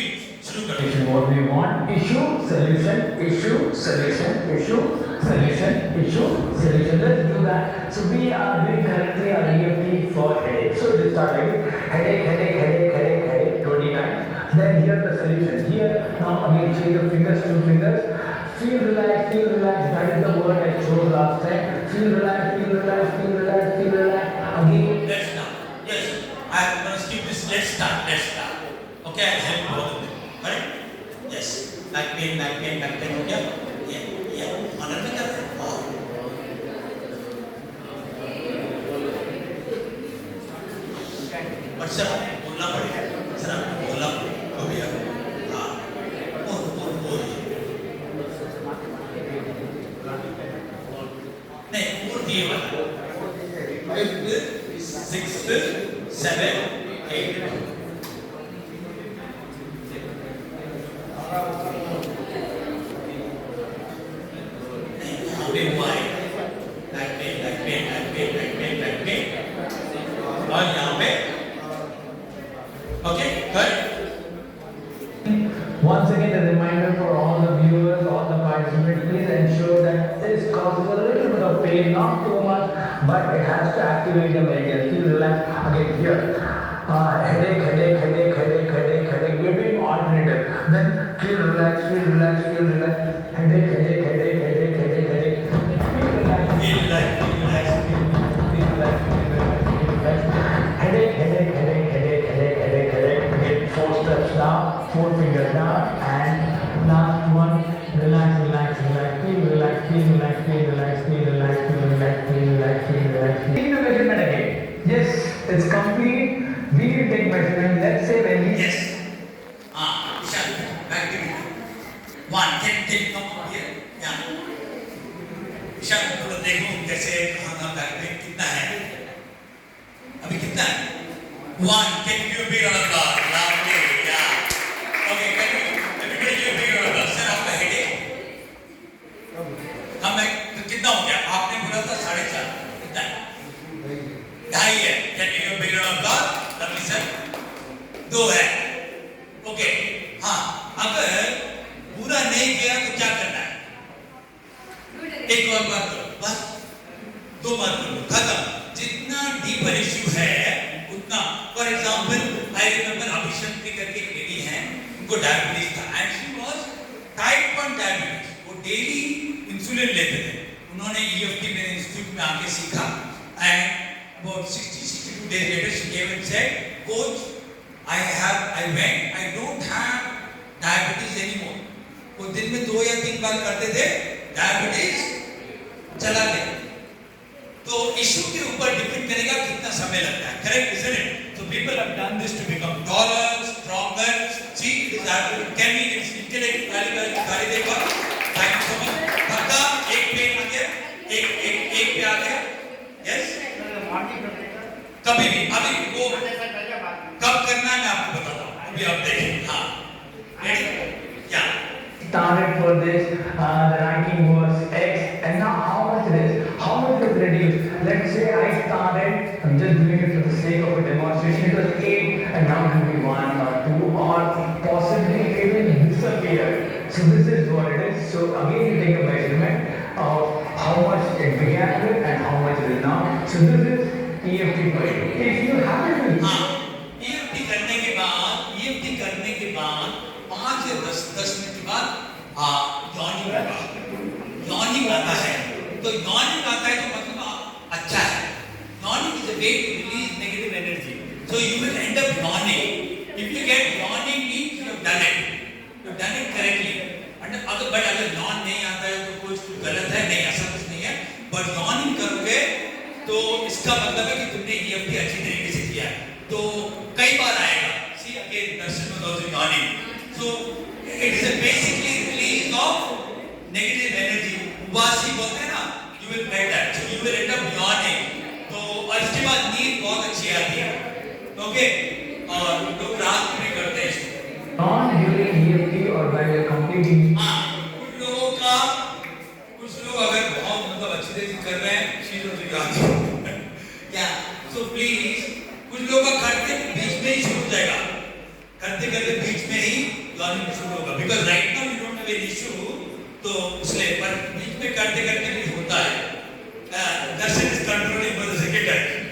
शुरू करो. what we want. Issue, solution, issue, solution, issue, solution, issue, solution. Let's do that. So we are doing currently our EFT for headache. So let's start with headache 20 times. Then here the solution. Here now again change the fingers to fingers. Feel relaxed, feel relaxed. That is the word I chose last time. Feel relaxed, feel relaxed, feel relaxed, feel relaxed. Again. Let's start. Yes, I am going to skip this. Let's start. Let's start. Okay, I'll help both of them. Correct? Yes. Back pain हो गया. Yeah. Honour में कर रहे हैं. But sir बोलना पड़ेगा. Sir बोलना पड़ेगा. हो गया. हाँ. और नहीं, और ये वाला. 5th, 6th, 7th, 8th. और यहाँ पे okay good. Once again, a reminder for all the viewers, all the participants, please ensure that this causes a little bit of pain, not too much, but it has to activate the meridian. Feel relaxed. Again, here. Headache. We're doing alternative. Then feel relaxed. Headache. Feel relaxed. Feel Again, 4 steps down, 4 fingers down, and last one. Relax. Take the measurement again. Yes, it's complete. We will take measurement. Let's say when we. yes. Ishan, back to me. 1. Can you come up here? Yeah. Ishan, थोड़ा देखो कैसे कहाँ back pain कितना है. अभी कितना है? 1. Can you give a big round of applause? Lovely. Yeah. Okay. Can you everybody give a big round of applause? Sir, आपका headache? हम कितना हो गया? आपने बोला था 4.5. कितना है? 2.5 है. Can you give a big round of applause? Lovely sir. 2 है. ओके. हाँ. अगर पूरा नहीं किया तो क्या करना है? एक और बार करो. बस 2 बार करो. खत्म. जितना डीपर इश्यू है उतना. फॉर एग्जाम्पल आई रिमेम्बर अभिषेक करके एक लेडी है, उनको डायबिटीज था and she was type 1 diabetes. वो डेली इंसुलिन लेते थे. उन्होंने ईएफटी मेरे इंस्टीट्यूट में आके सीखा and about 60-62 days later she came and said, coach, I don't have diabetes anymore. वो दिन में 2 या 3 बार करते थे, डायबिटीज चला गया. तो इशू के ऊपर डिपेंड करेगा कितना समय लगता है. Correct, isn't it? So people have done this to become taller, stronger. See, it is can be it's intellect गाली देखो. Thank you so much. पक्का एक पे आ गया, एक पे आ गया. Yes. कब कभी भी अभी वो कब करना है मैं आपको बताता हूँ, अभी आप देखिए। हाँ क्या started for this, the ranking was X, and now how much it is, how much it is reduced. Let's say I started, I'm just doing it for the sake of a demonstration, it was 8, and now it will be 1 or 2, or possibly even disappear. So this is what it is. So again you take a measurement of how much it began with and how much it is now. So this is EFT for you. If you happen to हाँ EFT करने के बाद, EFT करने के बाद 5 या 10 minute के बाद यॉर्निंग होगा। यॉर्निंग आता है, तो यॉर्निंग आता है तो मतलब अच्छा है। Yawning is a way to release negative energy, so you will end up yawning. If you get yawning means you have done it correctly. अगर यॉर्न नहीं आता है तो कुछ गलत है, नहीं ऐसा कुछ नहीं है। बट यॉर्निंग करोगे तो इसका मतलब है कि तुमने EFT अच्छी तरीके से किया है, तो कई बार आएगा। सी अगेन दर्शन में those yawning, so it is basically release of negative energy. उबासी बोलते हैं ना, you will get that, so you will end up yawning. तो और इसके बाद नींद बहुत अच्छी आती है, ओके। और लोग रात में भी करते हैं इसको। on during EFT or while you're completing. हाँ, कुछ लोग अगर बहुत मतलब अच्छी तरीके से कर रहे हैं चीजों से याद क्या, सो प्लीज कुछ लोग का करते बीच में ही शुरू हो जाएगा, करते करते बीच में ही यॉर्निंग शुरू होगा। Because right now you don't have any issue, तो इसलिए पर बीच में करते करते भी होता है। Darshan is controlling for the second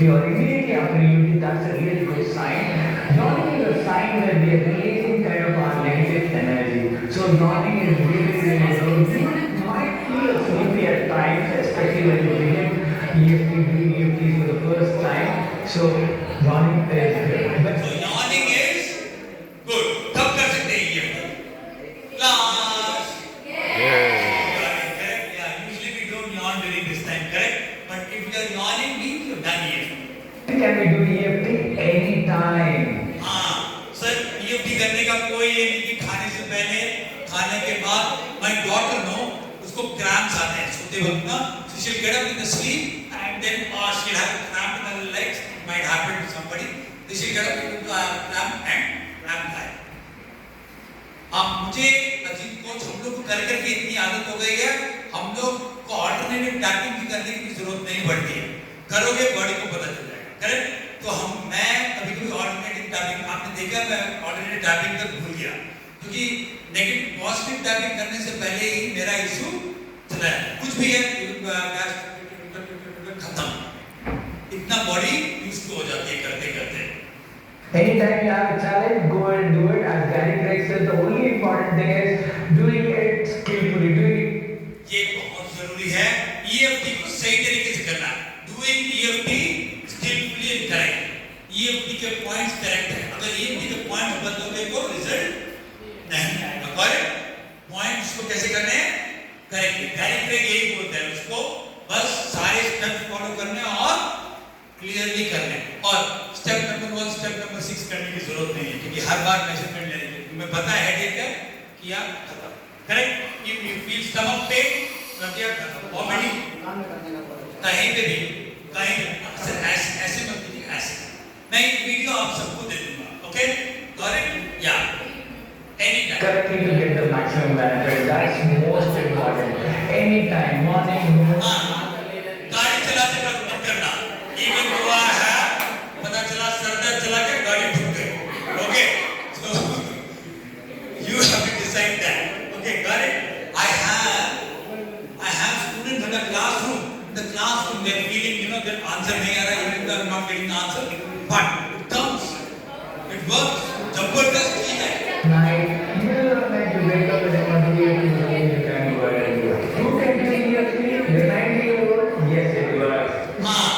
Or immediately after EFT, that's a really good sign. Yawning is a sign that we are releasing kind of our negative energy. So yawning is really, really good. You might feel sleepy at times, especially when you begin doing EFT for the first time. So yawning is good. But So yawning is good. कब कर सकते हैं EFT? Class. Correct. Yeah. Usually we don't yawn during this time, correct? But if you are yawning, means you have done EFT. can we do EFT anytime? हाँ, sir EFT करने का कोई ये नहीं कि खाने से पहले, खाने के बाद। My daughter know, उसको cramps आते हैं सोते वक्त ना, so she'll get up in the sleep and then she'll have a cramp in her legs. It might happen to somebody. So she'll get up with cramp and cramp die. अब मुझे Ajit coach हम लोग को कर करके इतनी आदत हो गई है, हम लोग को ऑल्टरनेटिव टैपिंग भी करने की जरूरत नहीं पड़ती है। करोगे बॉडी को पता चल जाएगा, करेक्ट? तो मैं कभी ऑल्टरनेटिव टैपिंग, आपने देखा मैं ऑल्टरनेटिव टैपिंग तक भूल गया, क्योंकि नेगेटिव पॉजिटिव टैपिंग करने से पहले ही मेरा इशू चला है। कुछ भी है खत्म, इतना बॉडी यूज्ड हो जाती है करते करते। Anytime you have a challenge, go and do it. As Gary Craig said, the only important thing is doing it skillfully, doing it. ये बहुत जरूरी है, EFT को सही तरीके से करना। Doing EFT skillfully and correct. EFT के पॉइंट्स करेक्ट है। अगर EFT के पॉइंट्स बदलोगे तो रिजल्ट नहीं आएगा। करेक्ट? पॉइंट्स को कैसे करने हैं? करेक्ट। गैरी क्रेग यही बोलते हैं, उसको बस सारे स्टेप्स फॉलो करने और क्लियरली करने। और स्टेप नंबर 1, स्टेप नंबर 6 करने की जरूरत नहीं है, क्योंकि हर बार मेजरमेंट लेने की तुम्हें पता है हेडेक है, किया खत्म। Correct? If you feel stomach pain, किया खत्म। वॉमिटिंग कहीं पे भी, कहीं ऐसे मत कीजिए, ऐसे। मैं ये वीडियो आप सबको दे दूंगा, ओके? करेक्ट? या any time Correctly to get the maximum benefit. That's most important. Anytime, morning, noon. गाड़ी चलाते वक्त मत करना। इवन हुआ है, पता चला सरदर्द चला के गाड़ी ठुक गई, okay? So you have to decide that, okay? Got it? I have students in the classroom. In the classroom, they're feeling, their answer नहीं आ रहा, even though I'm not getting the answer, but it comes, it works. जबरदस्त चीज है। Night, middle of the night, you wake up and want to do it, you can go ahead and do it. You can do EFT, you're 90 years old, yes it works. हाँ,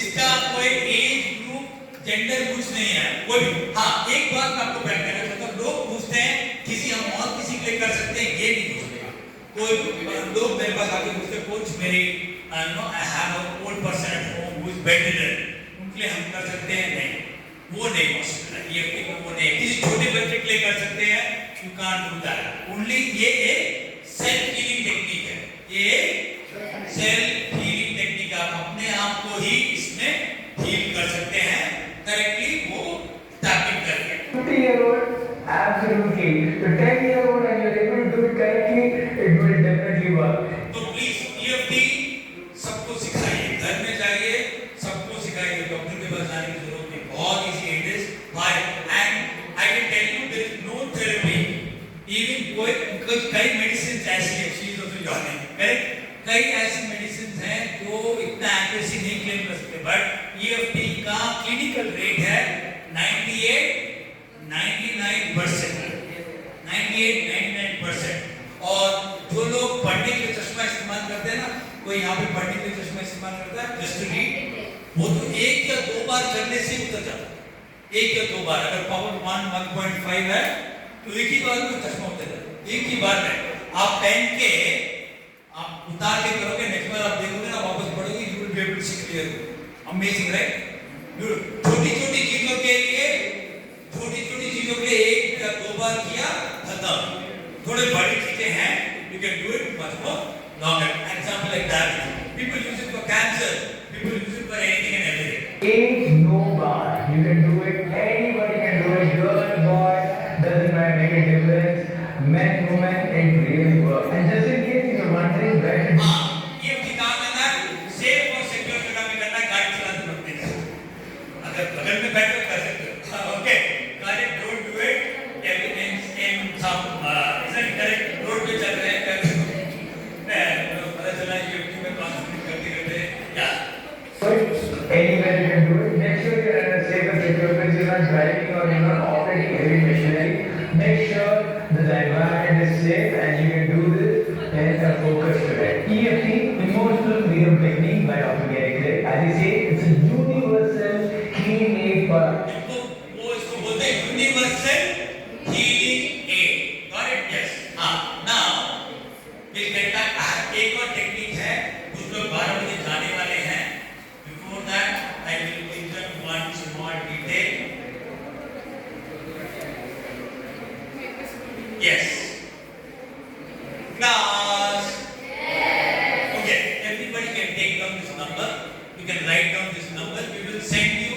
इसका कोई age group gender कुछ नहीं है, कोई भी। हाँ, एक बात मैं आपको बैठ करना चाहता हूँ, लोग पूछते हैं किसी हम और किसी के लिए कर सकते हैं, ये नहीं पूछते। कोई लोग मेरे पास आके पूछते कोच मेरी I have an old person at home who is bedridden, उनके लिए हम कर सकते हैं? नहीं, वो नहीं पॉसिबल है। EFT को वो नहीं, किसी छोटे बच्चे के लिए कर सकते हैं, you can't do that. Only ये एक सेल्फ हीलिंग टेक्निक है, ये सेल्फ हीलिंग टेक्निक। आप अपने आप को ही इस कई मेडिसिन ऐसी है, चीज तो जॉइनिंग करेक्ट, कई ऐसी मेडिसिन हैं जो इतना एक्यूरेसी नहीं क्लेम कर सकते, बट EFT का क्लिनिकल रेट है 98-99%। और जो लोग पढ़ने के लिए चश्मा इस्तेमाल करते हैं ना, कोई यहाँ पे पढ़ने के लिए चश्मा इस्तेमाल करता है जस्ट टू रीड, वो तो 1 या 2 बार करने से उतर जाता है। 1 या 2 बार, अगर पावर 1.5 है तो एक ही बार में चश्मा उतर जाता है, एक ही बार में। आप पहन के आप उतार के करोगे, नेक्स्ट बार आप देखोगे ना, वापस पढ़ोगे, you will be able to see clear. Amazing right? छोटी छोटी चीजों के लिए 1 या 2 बार किया, खत्म। थोड़े बड़ी चीजें हैं, you can do it much more longer. Example like that, people use it for cancer, people use it for anything and everything. Age no bar. You can do it. Anybody can do it. Girl, boy, doesn't make a difference. Men, women, it really works. And just in case you're wondering where to हाँ, ये काम है ना, safe और secure जगह पे करना, गाड़ी चलाते वक्त नहीं। अगर बगल में बैठ कर सकते हो, okay? Correct, don't do it. In some, isn't correct? Road पे चल रहे हैं, पता चला EFT में कॉन्सेंट्रेट करते क्या? anywhere you can do it. Make sure you're in a safe and secure place. You're not driving or you're not operating heavy machinery. Make sure that the environment is safe and you can do this in a focused way. EFT, emotional freedom technique by Dr. Gary Craig. As he said, it's a universal clean aid for वो इसको बोलते हैं universal healing aid. Got it? Yes. हाँ, now will get back. एक और technique है, कुछ लोग 12 बजे जाने वाले हैं। Before that I will give them one small detail. Yes class. Okay, everybody can take down this number. You can write down this number. We will send you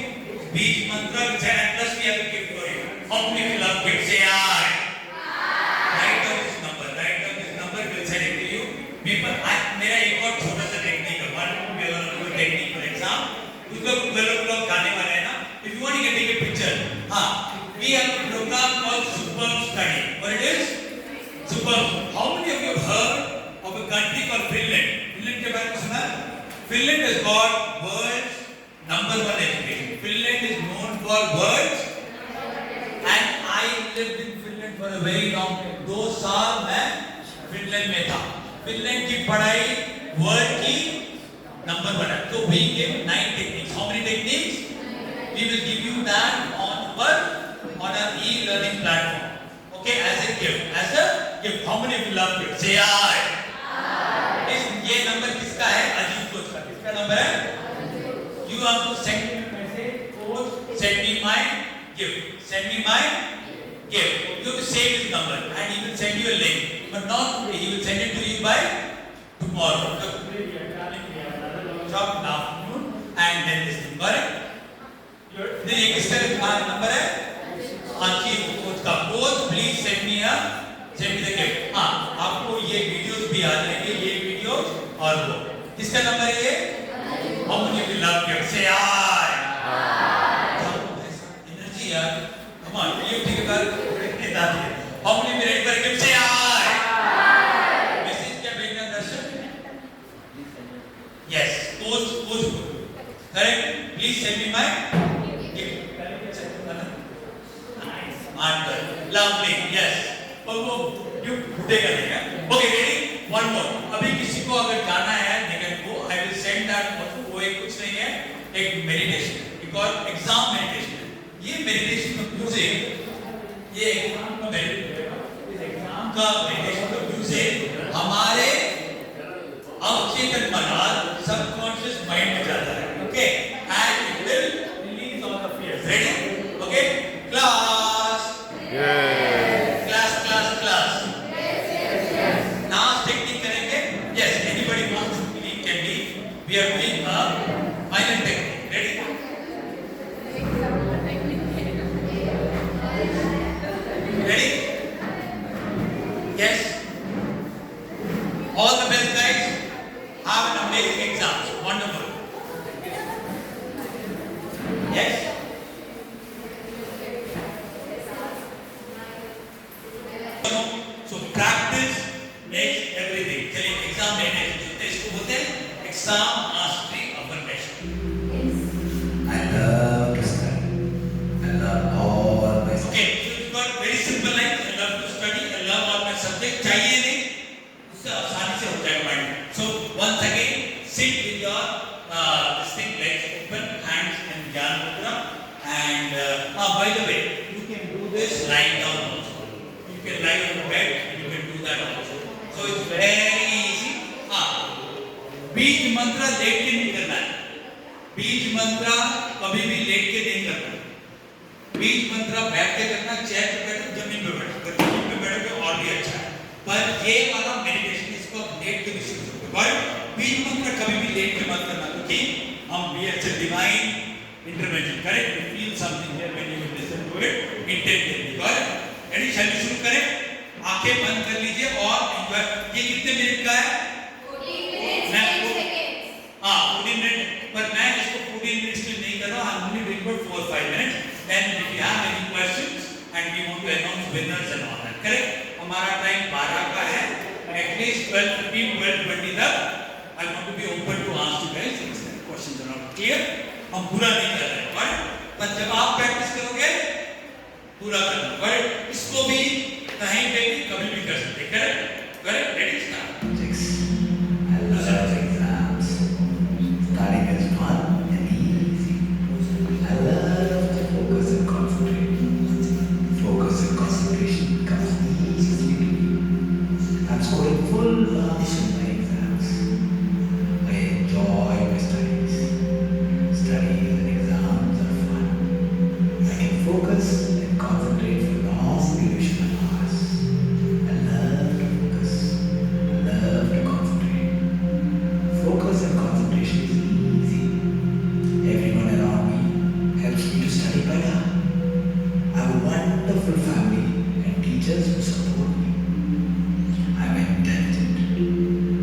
Beej mantra, which and plus we have a gift for you. How many of you love gifts? Say I. Write down this number. Write down this number. We'll send it to you. People, मेरा एक और छोटा सा technique है. One we are going to technique for exam. उसको 12 o'clock गाने वाले हैं ना. If you want, you can take a picture. हाँ, we have a program called Superb Study. What it is? Superb. How many of you have heard of a country called Finland? Finland के बारे में सुना? Finland has got world's #1 education. Finland is known for words, and I lived in Finland for a very long time. 2 साल मैं Finland में था. Finland की पढ़ाई वर्ल्ड की #1 है. तो we give 9 techniques. How many techniques? We will give you that on our e-learning platform. Okay, as a gift. As a gift. How many of you love gifts? Say I. ये number किसका है? Ajit coach का. किसका number है? You have to send me a message. Coach, send me my gift. Send me my gift. You have to save his number, and he will send you a link. But not today. He will send it to you by tomorrow. So today we are planning to have another workshop in the afternoon, and then this thing. Got it? ये किसका number है? Ajit coach का. Coach, please send me the gift. हाँ, आपको ये videos भी आ जाएंगे, ये वीडियोस और वो. किसका नंबर है ये? How many of you love gifts? Say I. Energy यार. Come on, EFT के बाद इतने दादी है. How many of you ready for a gift? Say I. Message क्या भेजना दर्शक? Yes, coach. Correct? Please send me my gift. Nice. Answer. Lovely. Yes. वो गिफ्ट फुटेगा नहीं है. Okay, ready? One more. अभी किसी को अगर जाना है निकल को, I will send that. वो एक कुछ नहीं है, एक meditation. एक और exam meditation. ये meditation का music, ये exam का meditation, इस exam का meditation का music हमारे अवचेतन मन, subconscious mind में जाता है. Okay, and it will release all the fears. Ready? Okay, class. Class. Now technique करेंगे. Yes, anybody wants to believe can be. We are doing a final technique. Ready? Ready? Yes. All the best, guys. Have an amazing exam. Wonderful. Yes. So practice exam mastery affirmation. I love to study. I love all my Okay, so it's got very simple lines. I love to study. I love all my subject. चाहिए नहीं, उससे आसानी से हो जाएगा mind. So once again, sit with your this thing, legs open, hands in Jnana Mudra, and by the way, you can do this lying down also. You can lie on the bed and you can do that also. So it's very easy. बीज मंत्र late के नहीं करना है. बीज मंत्र कभी भी लेट के नहीं करना. बीज मंत्र बैठ के करना, चेयर पे बैठो, जमीन पे बैठो. अगर जमीन पे बैठोगे और भी अच्छा है. पर ये वाला मेडिटेशन इसको लेट के भी सीख सकते हो. पर बीज मंत्र कभी भी लेट के मत करना, क्योंकि हम we are divine intervention. Correct? You feel something here when you listen to it intentively. Correct? Ready? Shall we शुरू करें? आंखें बंद कर लीजिए और एंजॉय. ये कितने मिनट का है? 14 मिनट. पर मैं इसको 14 मिनट्स के लिए नहीं कर रहा. I am only doing for 4-5 minutes. Then if you have any questions and we want to announce winners and all that. Correct? हमारा टाइम 12 का है. एटलीस्ट 12:15, 12:20 तक I want to be open to ask you guys if questions are not clear. हम पूरा नहीं कर रहे हैं. बट पर जब आप प्रैक्टिस करोगे पूरा करना. बट इसको भी कहीं पे भी कभी भी कर सकते. Correct? Correct? Ready? Start. I love exams. Studying is fun and easy. I love to focus and concentrate. Focus and concentration comes easily to me. I'm scoring full marks in my exams. I enjoy my studies. Studies and exams are fun. I can focus and concentrate for long duration of hours. I love to focus. I love to concentrate. Focus and concentration is easy. Everyone around me helps me to study better. I have a wonderful family and teachers who support me. I'm intelligent.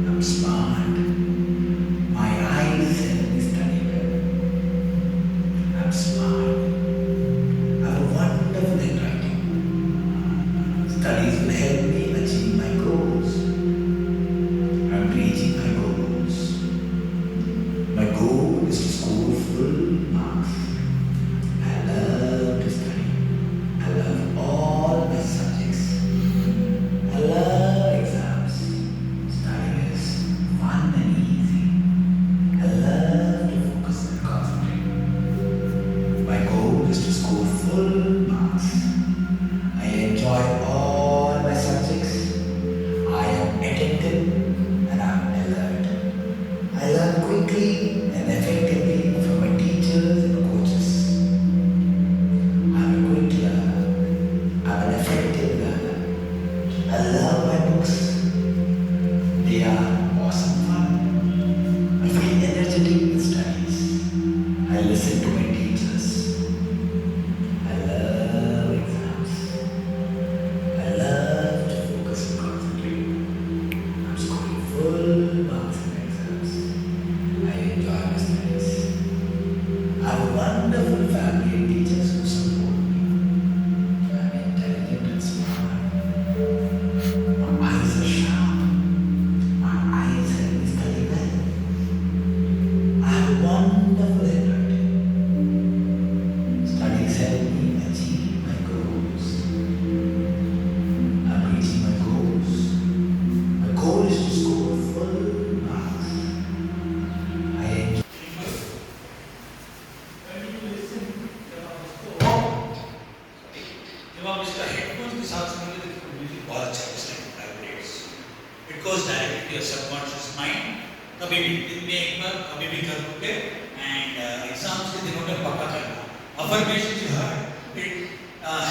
I'm smart. My eyes help me study well. I'm smart. I have a wonderful handwriting. Studies will help me achieve my goals. I'm reaching my goals. My goal is to score full marks. I love to study. I love all my subjects. I love exams. Studying is fun and easy. I love to focus and concentrate. My goal is to score full marks. I enjoy all my subjects. I am attentive and I am alert. I learn quickly and effectively from my teachers and coaches. I'm a quick learner. I'm an effective learner. I love my books. They are awesome fun. I feel energetic with studies. I listen to my teachers. I love exams. I love to focus and concentrate. I'm scoring full marks in exams. I enjoy my studies. I have a wonderful family and teachers who support me. I'm intelligent and smart. My eyes are sharp. My eyes help me study well. I have a wonderful handwriting. Studies help me achieve my goals. I'm reaching my goals. My goal is to score full marks. I enjoy. जब आप इसका headphones के साथ सुनेंगे तो music बहुत अच्छा vibrates. It goes directly to your subconscious mind. कभी भी दिन में एक बार कभी भी कर लोगे. एंड एग्जाम्स के दिनों में पक्का करना. Affirmation you heard it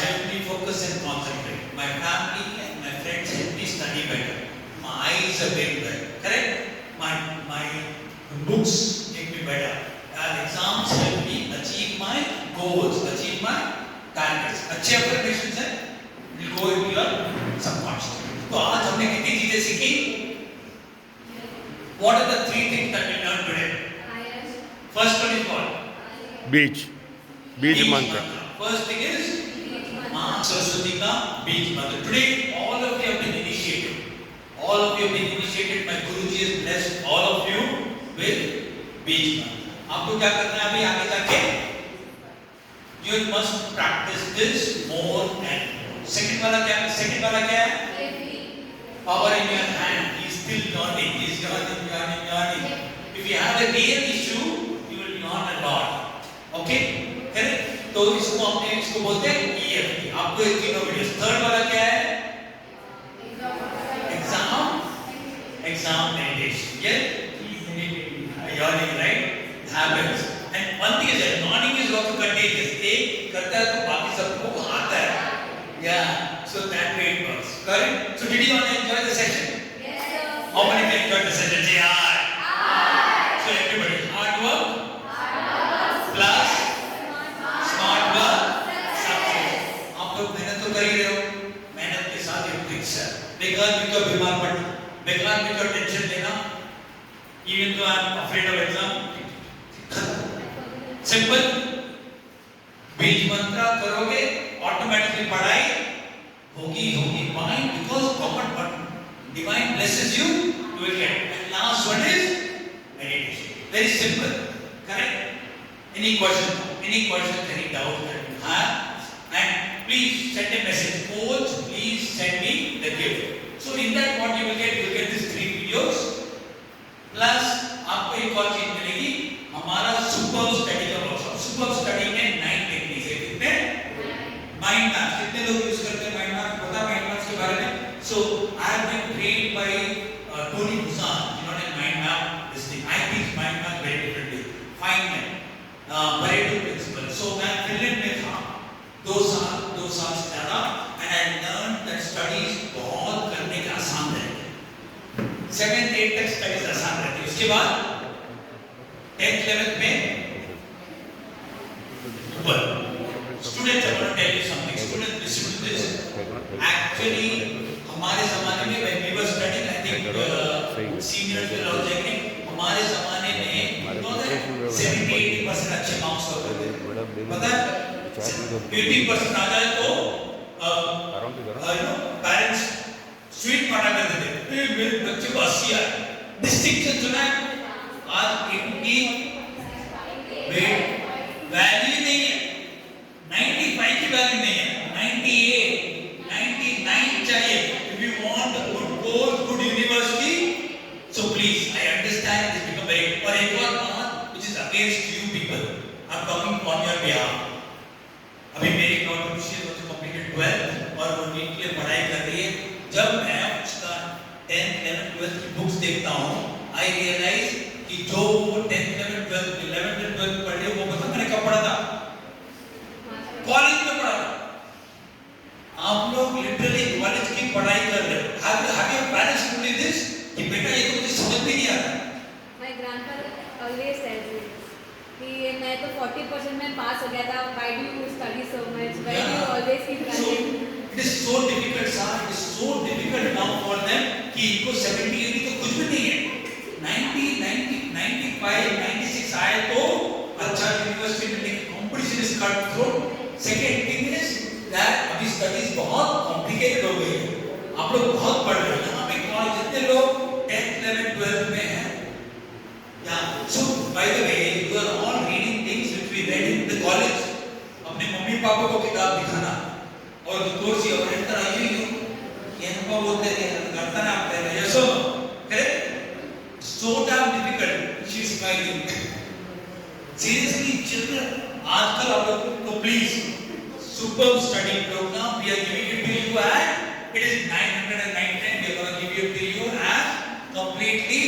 help me focus and concentrate. My family and my friends help me study better. My eyes are very well. Correct? My books make me better. And exams help me achieve my goals, achieve my targets. अच्छे affirmations हैं, will go into your subconscious. तो आज हमने कितनी चीजें सीखी? What are the 3 things that we learned today? First one is what? Beach. Beach mantra. First thing is माँ सरस्वती का बीज मंत्र. Today all of you have been initiated. All of you have been initiated. My Guruji has blessed all of you. with बीज मंत्र. आपको क्या करना है अभी आगे जाके? You must practice this more and more. Second वाला क्या है? Power in your hand. He is still yawning. He is yawning. If you have a real issue, you will yawn a lot. Okay? Correct? तो इसको बोलते हैं EFT. आपको ये तीनों वीडियोस. थर्ड वाला क्या है? Exam meditation. Yeah? Yawning, right? Happens. And one thing is that yawning is also contagious. एक करता है तो बाकी सबको आता है. Yeah. So that way it works. Correct? So did you all enjoy the session? Yes, sir. How many of you enjoyed the session? Say aye. So everybody, hard work plus smart work success. आप लोग मेहनत तो कर ही रहे हो. मेहनत के साथ एक ट्रिक्स है. बेकार मिलकर बीमार पड़ना, बेकार मिलकर टेंशन लेना. Even though I am afraid of exam. Simple. बीज मंत्र करोगे, ऑटोमेटिकली पढ़ाई होगी. Why? Because divine blesses you, you will get. And last one is meditation. Very simple. Correct? Any question? Any doubt that you have? And please send a message. Coach, please send me the gift. So in that what you will get these 3 videos. Plus आपको एक और चीज मिलेगी, हमारा super study का workshop. Super study में 9 techniques है. कितने? Mind maps. कितने लोग यूज करते हैं माइंड मैप्स? पता है माइंड मैप्स के बारे में? So I have been trained by Tony Buzan, mind map this thing. I teach mind map very differently. Feynman, Pareto principle. So मैं फिनलैंड में था 2 साल से ज़्यादा, and I learned that studies बहुत करने का आसान रहते हैं. 7th 8th तक studies आसान रहती है. उसके बाद 10th 11th में students, I want to tell you something. Students, listen to this. Actually, हमारे ज़माने में when we were studying, I think seniors will also agree. हमारे ज़माने में 70-80% अच्छे मार्क्स होते थे. पता है? 80% आ जाए तो पेरेंट्स स्वीट पार्टा करते थे. मेरे बच्चे को 80 आए. डिस्टिंक्शन सुना है? आज 80 वैल्यू नहीं है. 95 की वैल्यू नहीं है. 98, 99 चाहिए. If you want a good course, good university, so please, I understand this become very. और एक और बात which is against you people. I'm talking on your behalf. अभी मेरी daughter she has also completed 12th और वो NEET के लिए पढ़ाई कर रही है. जब मैं उसका 10th, 11th, 12th की बुक्स देखता हूँ, I realize कि जो वो 10th, 11th, 12th, 11th, 12th पढ़ रही है, वो पता मैंने कब पढ़ा था? कॉलेज में पढ़ा था. आप लोग लिटरली कॉलेज की पढ़ाई कर रहे हो. Have your parents told you this? कि बेटा ये तो मुझे समझ भी नहीं आता. My grandfather always says this. कि मैं तो 40% में पास हो गया था. Why do you study so much? Why do you always keep running? It is so difficult, sir. It is so difficult now for them कि इनको 70, 80 तो कुछ भी नहीं है. 90, 95, 96 आए तो अच्छा यूनिवर्सिटी में लेकिन competition is cut through. Second thing is that अभी स्टडीज बहुत कॉम्प्लिकेटेड हो गई है. आप लोग बहुत पढ़ रहे हो. यहाँ पे कॉलेज जितने लोग 10th, 11th, 12th में हैं. So by the way, you are all reading things which we read in the college. अपने मम्मी पापा को किताब दिखाना और कोर्स ये और इतना आई ही ये हमको बोलते हैं करता ना आप पहले ये so correct. So damn difficult. She is smiling. Seriously, children, आजकल आप लोग को please superb study program we are giving it to you at it is 999. We are going to give it to you as completely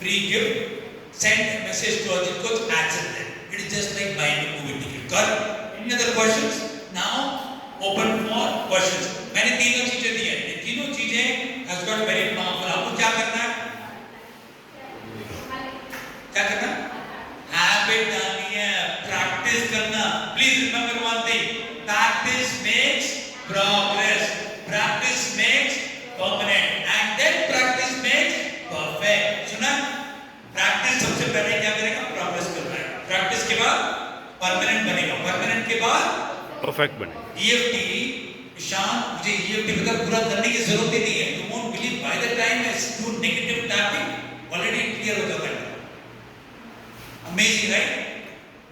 free gift. Send a message to Ajit Coach, accept it. It is just like buying a movie ticket. Correct? Any other questions? Now open for questions. मैंने तीनों चीजें दी हैं. ये तीनों चीजें has got very powerful. आपको क्या करना है? क्या करना? Habit डालनी है. Practice करना. Please remember one thing. Practice makes progress. Practice makes permanent. And then practice makes perfect. सुना? Practice सबसे पहले क्या करेगा? Progress करना है. Practice के बाद permanent बनेगा. Permanent के बाद परफेक्ट बने. EFT, ईशान, मुझे EFT मतलब पूरा करने की जरूरत ही नहीं है. You won't believe by the time I do negative tapping, already clear हो जाता है. Amazing, right?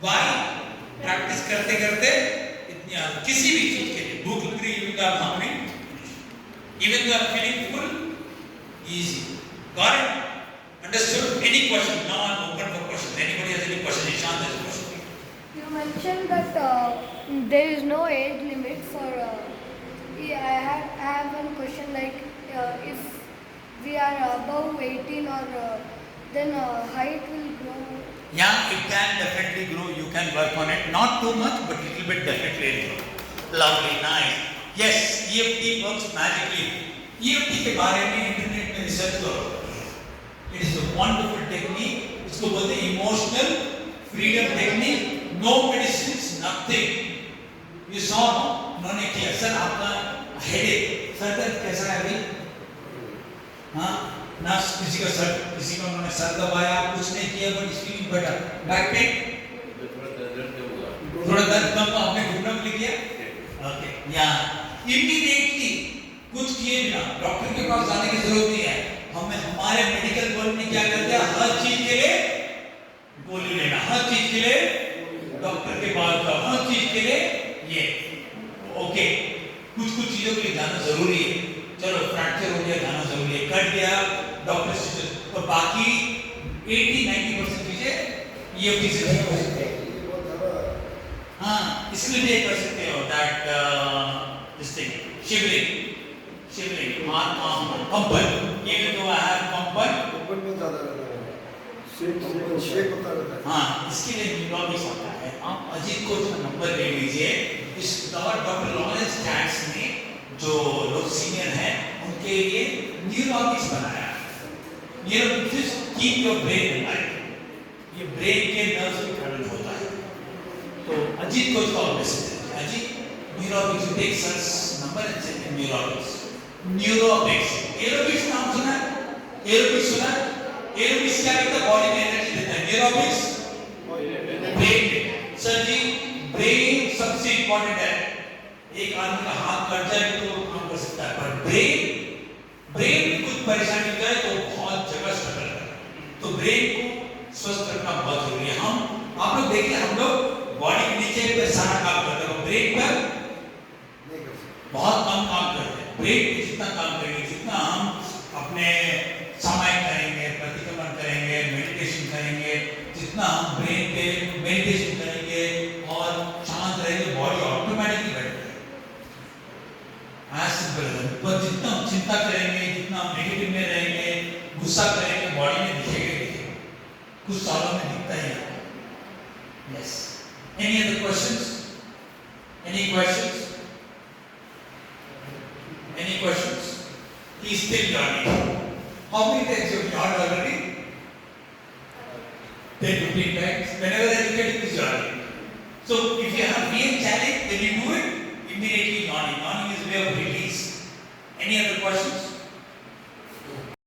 Why? Practice करते करते इतनी आदत किसी भी चीज के लिए भूख लग रही है तो आप hungry, even though I'm feeling full, easy. Got it? Understood? Any question? Now I'm open for questions. Anybody has any question? Ishant has a question. You mentioned that there is no age limit for. I have one question like if we are above 18 or then height will grow. Yeah, it can definitely grow. You can work on it. Not too much, but little bit definitely will grow. Lovely, nice. Yes, EFT works magically. EFT के बारे में internet में research करो. It is a wonderful technique. इसको बोलते हैं emotional freedom technique. No medicines, nothing. You saw, उन्होंने किया. सर आपका headache, सर दर्द कैसा है अभी? हाँ, ना किसी का सर, किसी का उन्होंने सर दबाया, कुछ नहीं किया, but it's feeling better. Back pain? थोड़ा दर्द कम आपने घुटनों में लिख दिया? Okay, yeah. Immediately कुछ किए बिना डॉक्टर के पास जाने की जरूरत नहीं है. हमें हमारे मेडिकल वर्ल्ड में क्या करते हैं? हर चीज के लिए गोली लेना, हर चीज के लिए डॉक्टर के पास जाओ, हर चीज के लिए ये. ओके, कुछ चीजों के लिए जाना जरूरी है. चलो फ्रैक्चर हो गया, जाना जरूरी है. कट गया, डॉक्टर से. तो बाकी 80-90% चीजें EFT से ठीक हो सकते हैं. हाँ, इसलिए भी कर सकते हो that this thing shivering, कंपन. Even though I have कंपन में ज़्यादा रहता है, शेक होता रहता है. हाँ, इसके लिए न्यूरोलॉजिस्ट होता है. आप अजीत को जो नंबर ले लीजिए. इस दवा डॉक्टर लॉरेंस कैट्स ने जो लोग सीनियर हैं उनके लिए न्यूरोलॉजिस्ट बनाया. Neurologist keep your brain alive. ये ब्रेन के नर्व्स में ट्रैवल होता है. तो अजीत को इसका मैसेज है. Ajit neurologist take search number and send neurologist. Neurologist aerobics नाम सुना है? एरोबिक्स सुना है? एरोबिक्स क्या करता है? बॉडी में एनर्जी देता है. Neurologist brain. सर जी ब्रेन सबसे इंपॉर्टेंट है. एक आदमी का हाथ कट जाए तो काम कर सकता है, पर ब्रेन में कुछ परेशानी हो जाए तो बहुत जगह स्ट्रगल करता है. तो ब्रेन को स्वस्थ रखना बहुत जरूरी है. आप लोग देखिए, हम लोग बॉडी के नीचे पे सारा काम करते हैं, ब्रेन पर बहुत कम काम करते हैं. ब्रेन पे जितना काम करेंगे, जितना हम अपने सामायिक करेंगे, प्रतिक्रमण करेंगे, मेडिटेशन करेंगे, जितना हम ब्रेन पे मेडिटेशन करेंगे और शांत रहेंगे, बॉडी ऑटोमेटिकली बैठ जाएगी. पर जितना हम चिंता करेंगे, जितना हम नेगेटिव में रहेंगे, गुस्सा करेंगे, बॉडी में दिखेगा. कुछ सालों में दिखता ही है. Yes. Any other questions? Any questions? Any questions? He's still yawning. How many times you have yawned already? 10-15 times. Whenever I look at him, he's yawning. So if you have real challenge, then you do it immediately. Yawning is a way of release. Any other questions?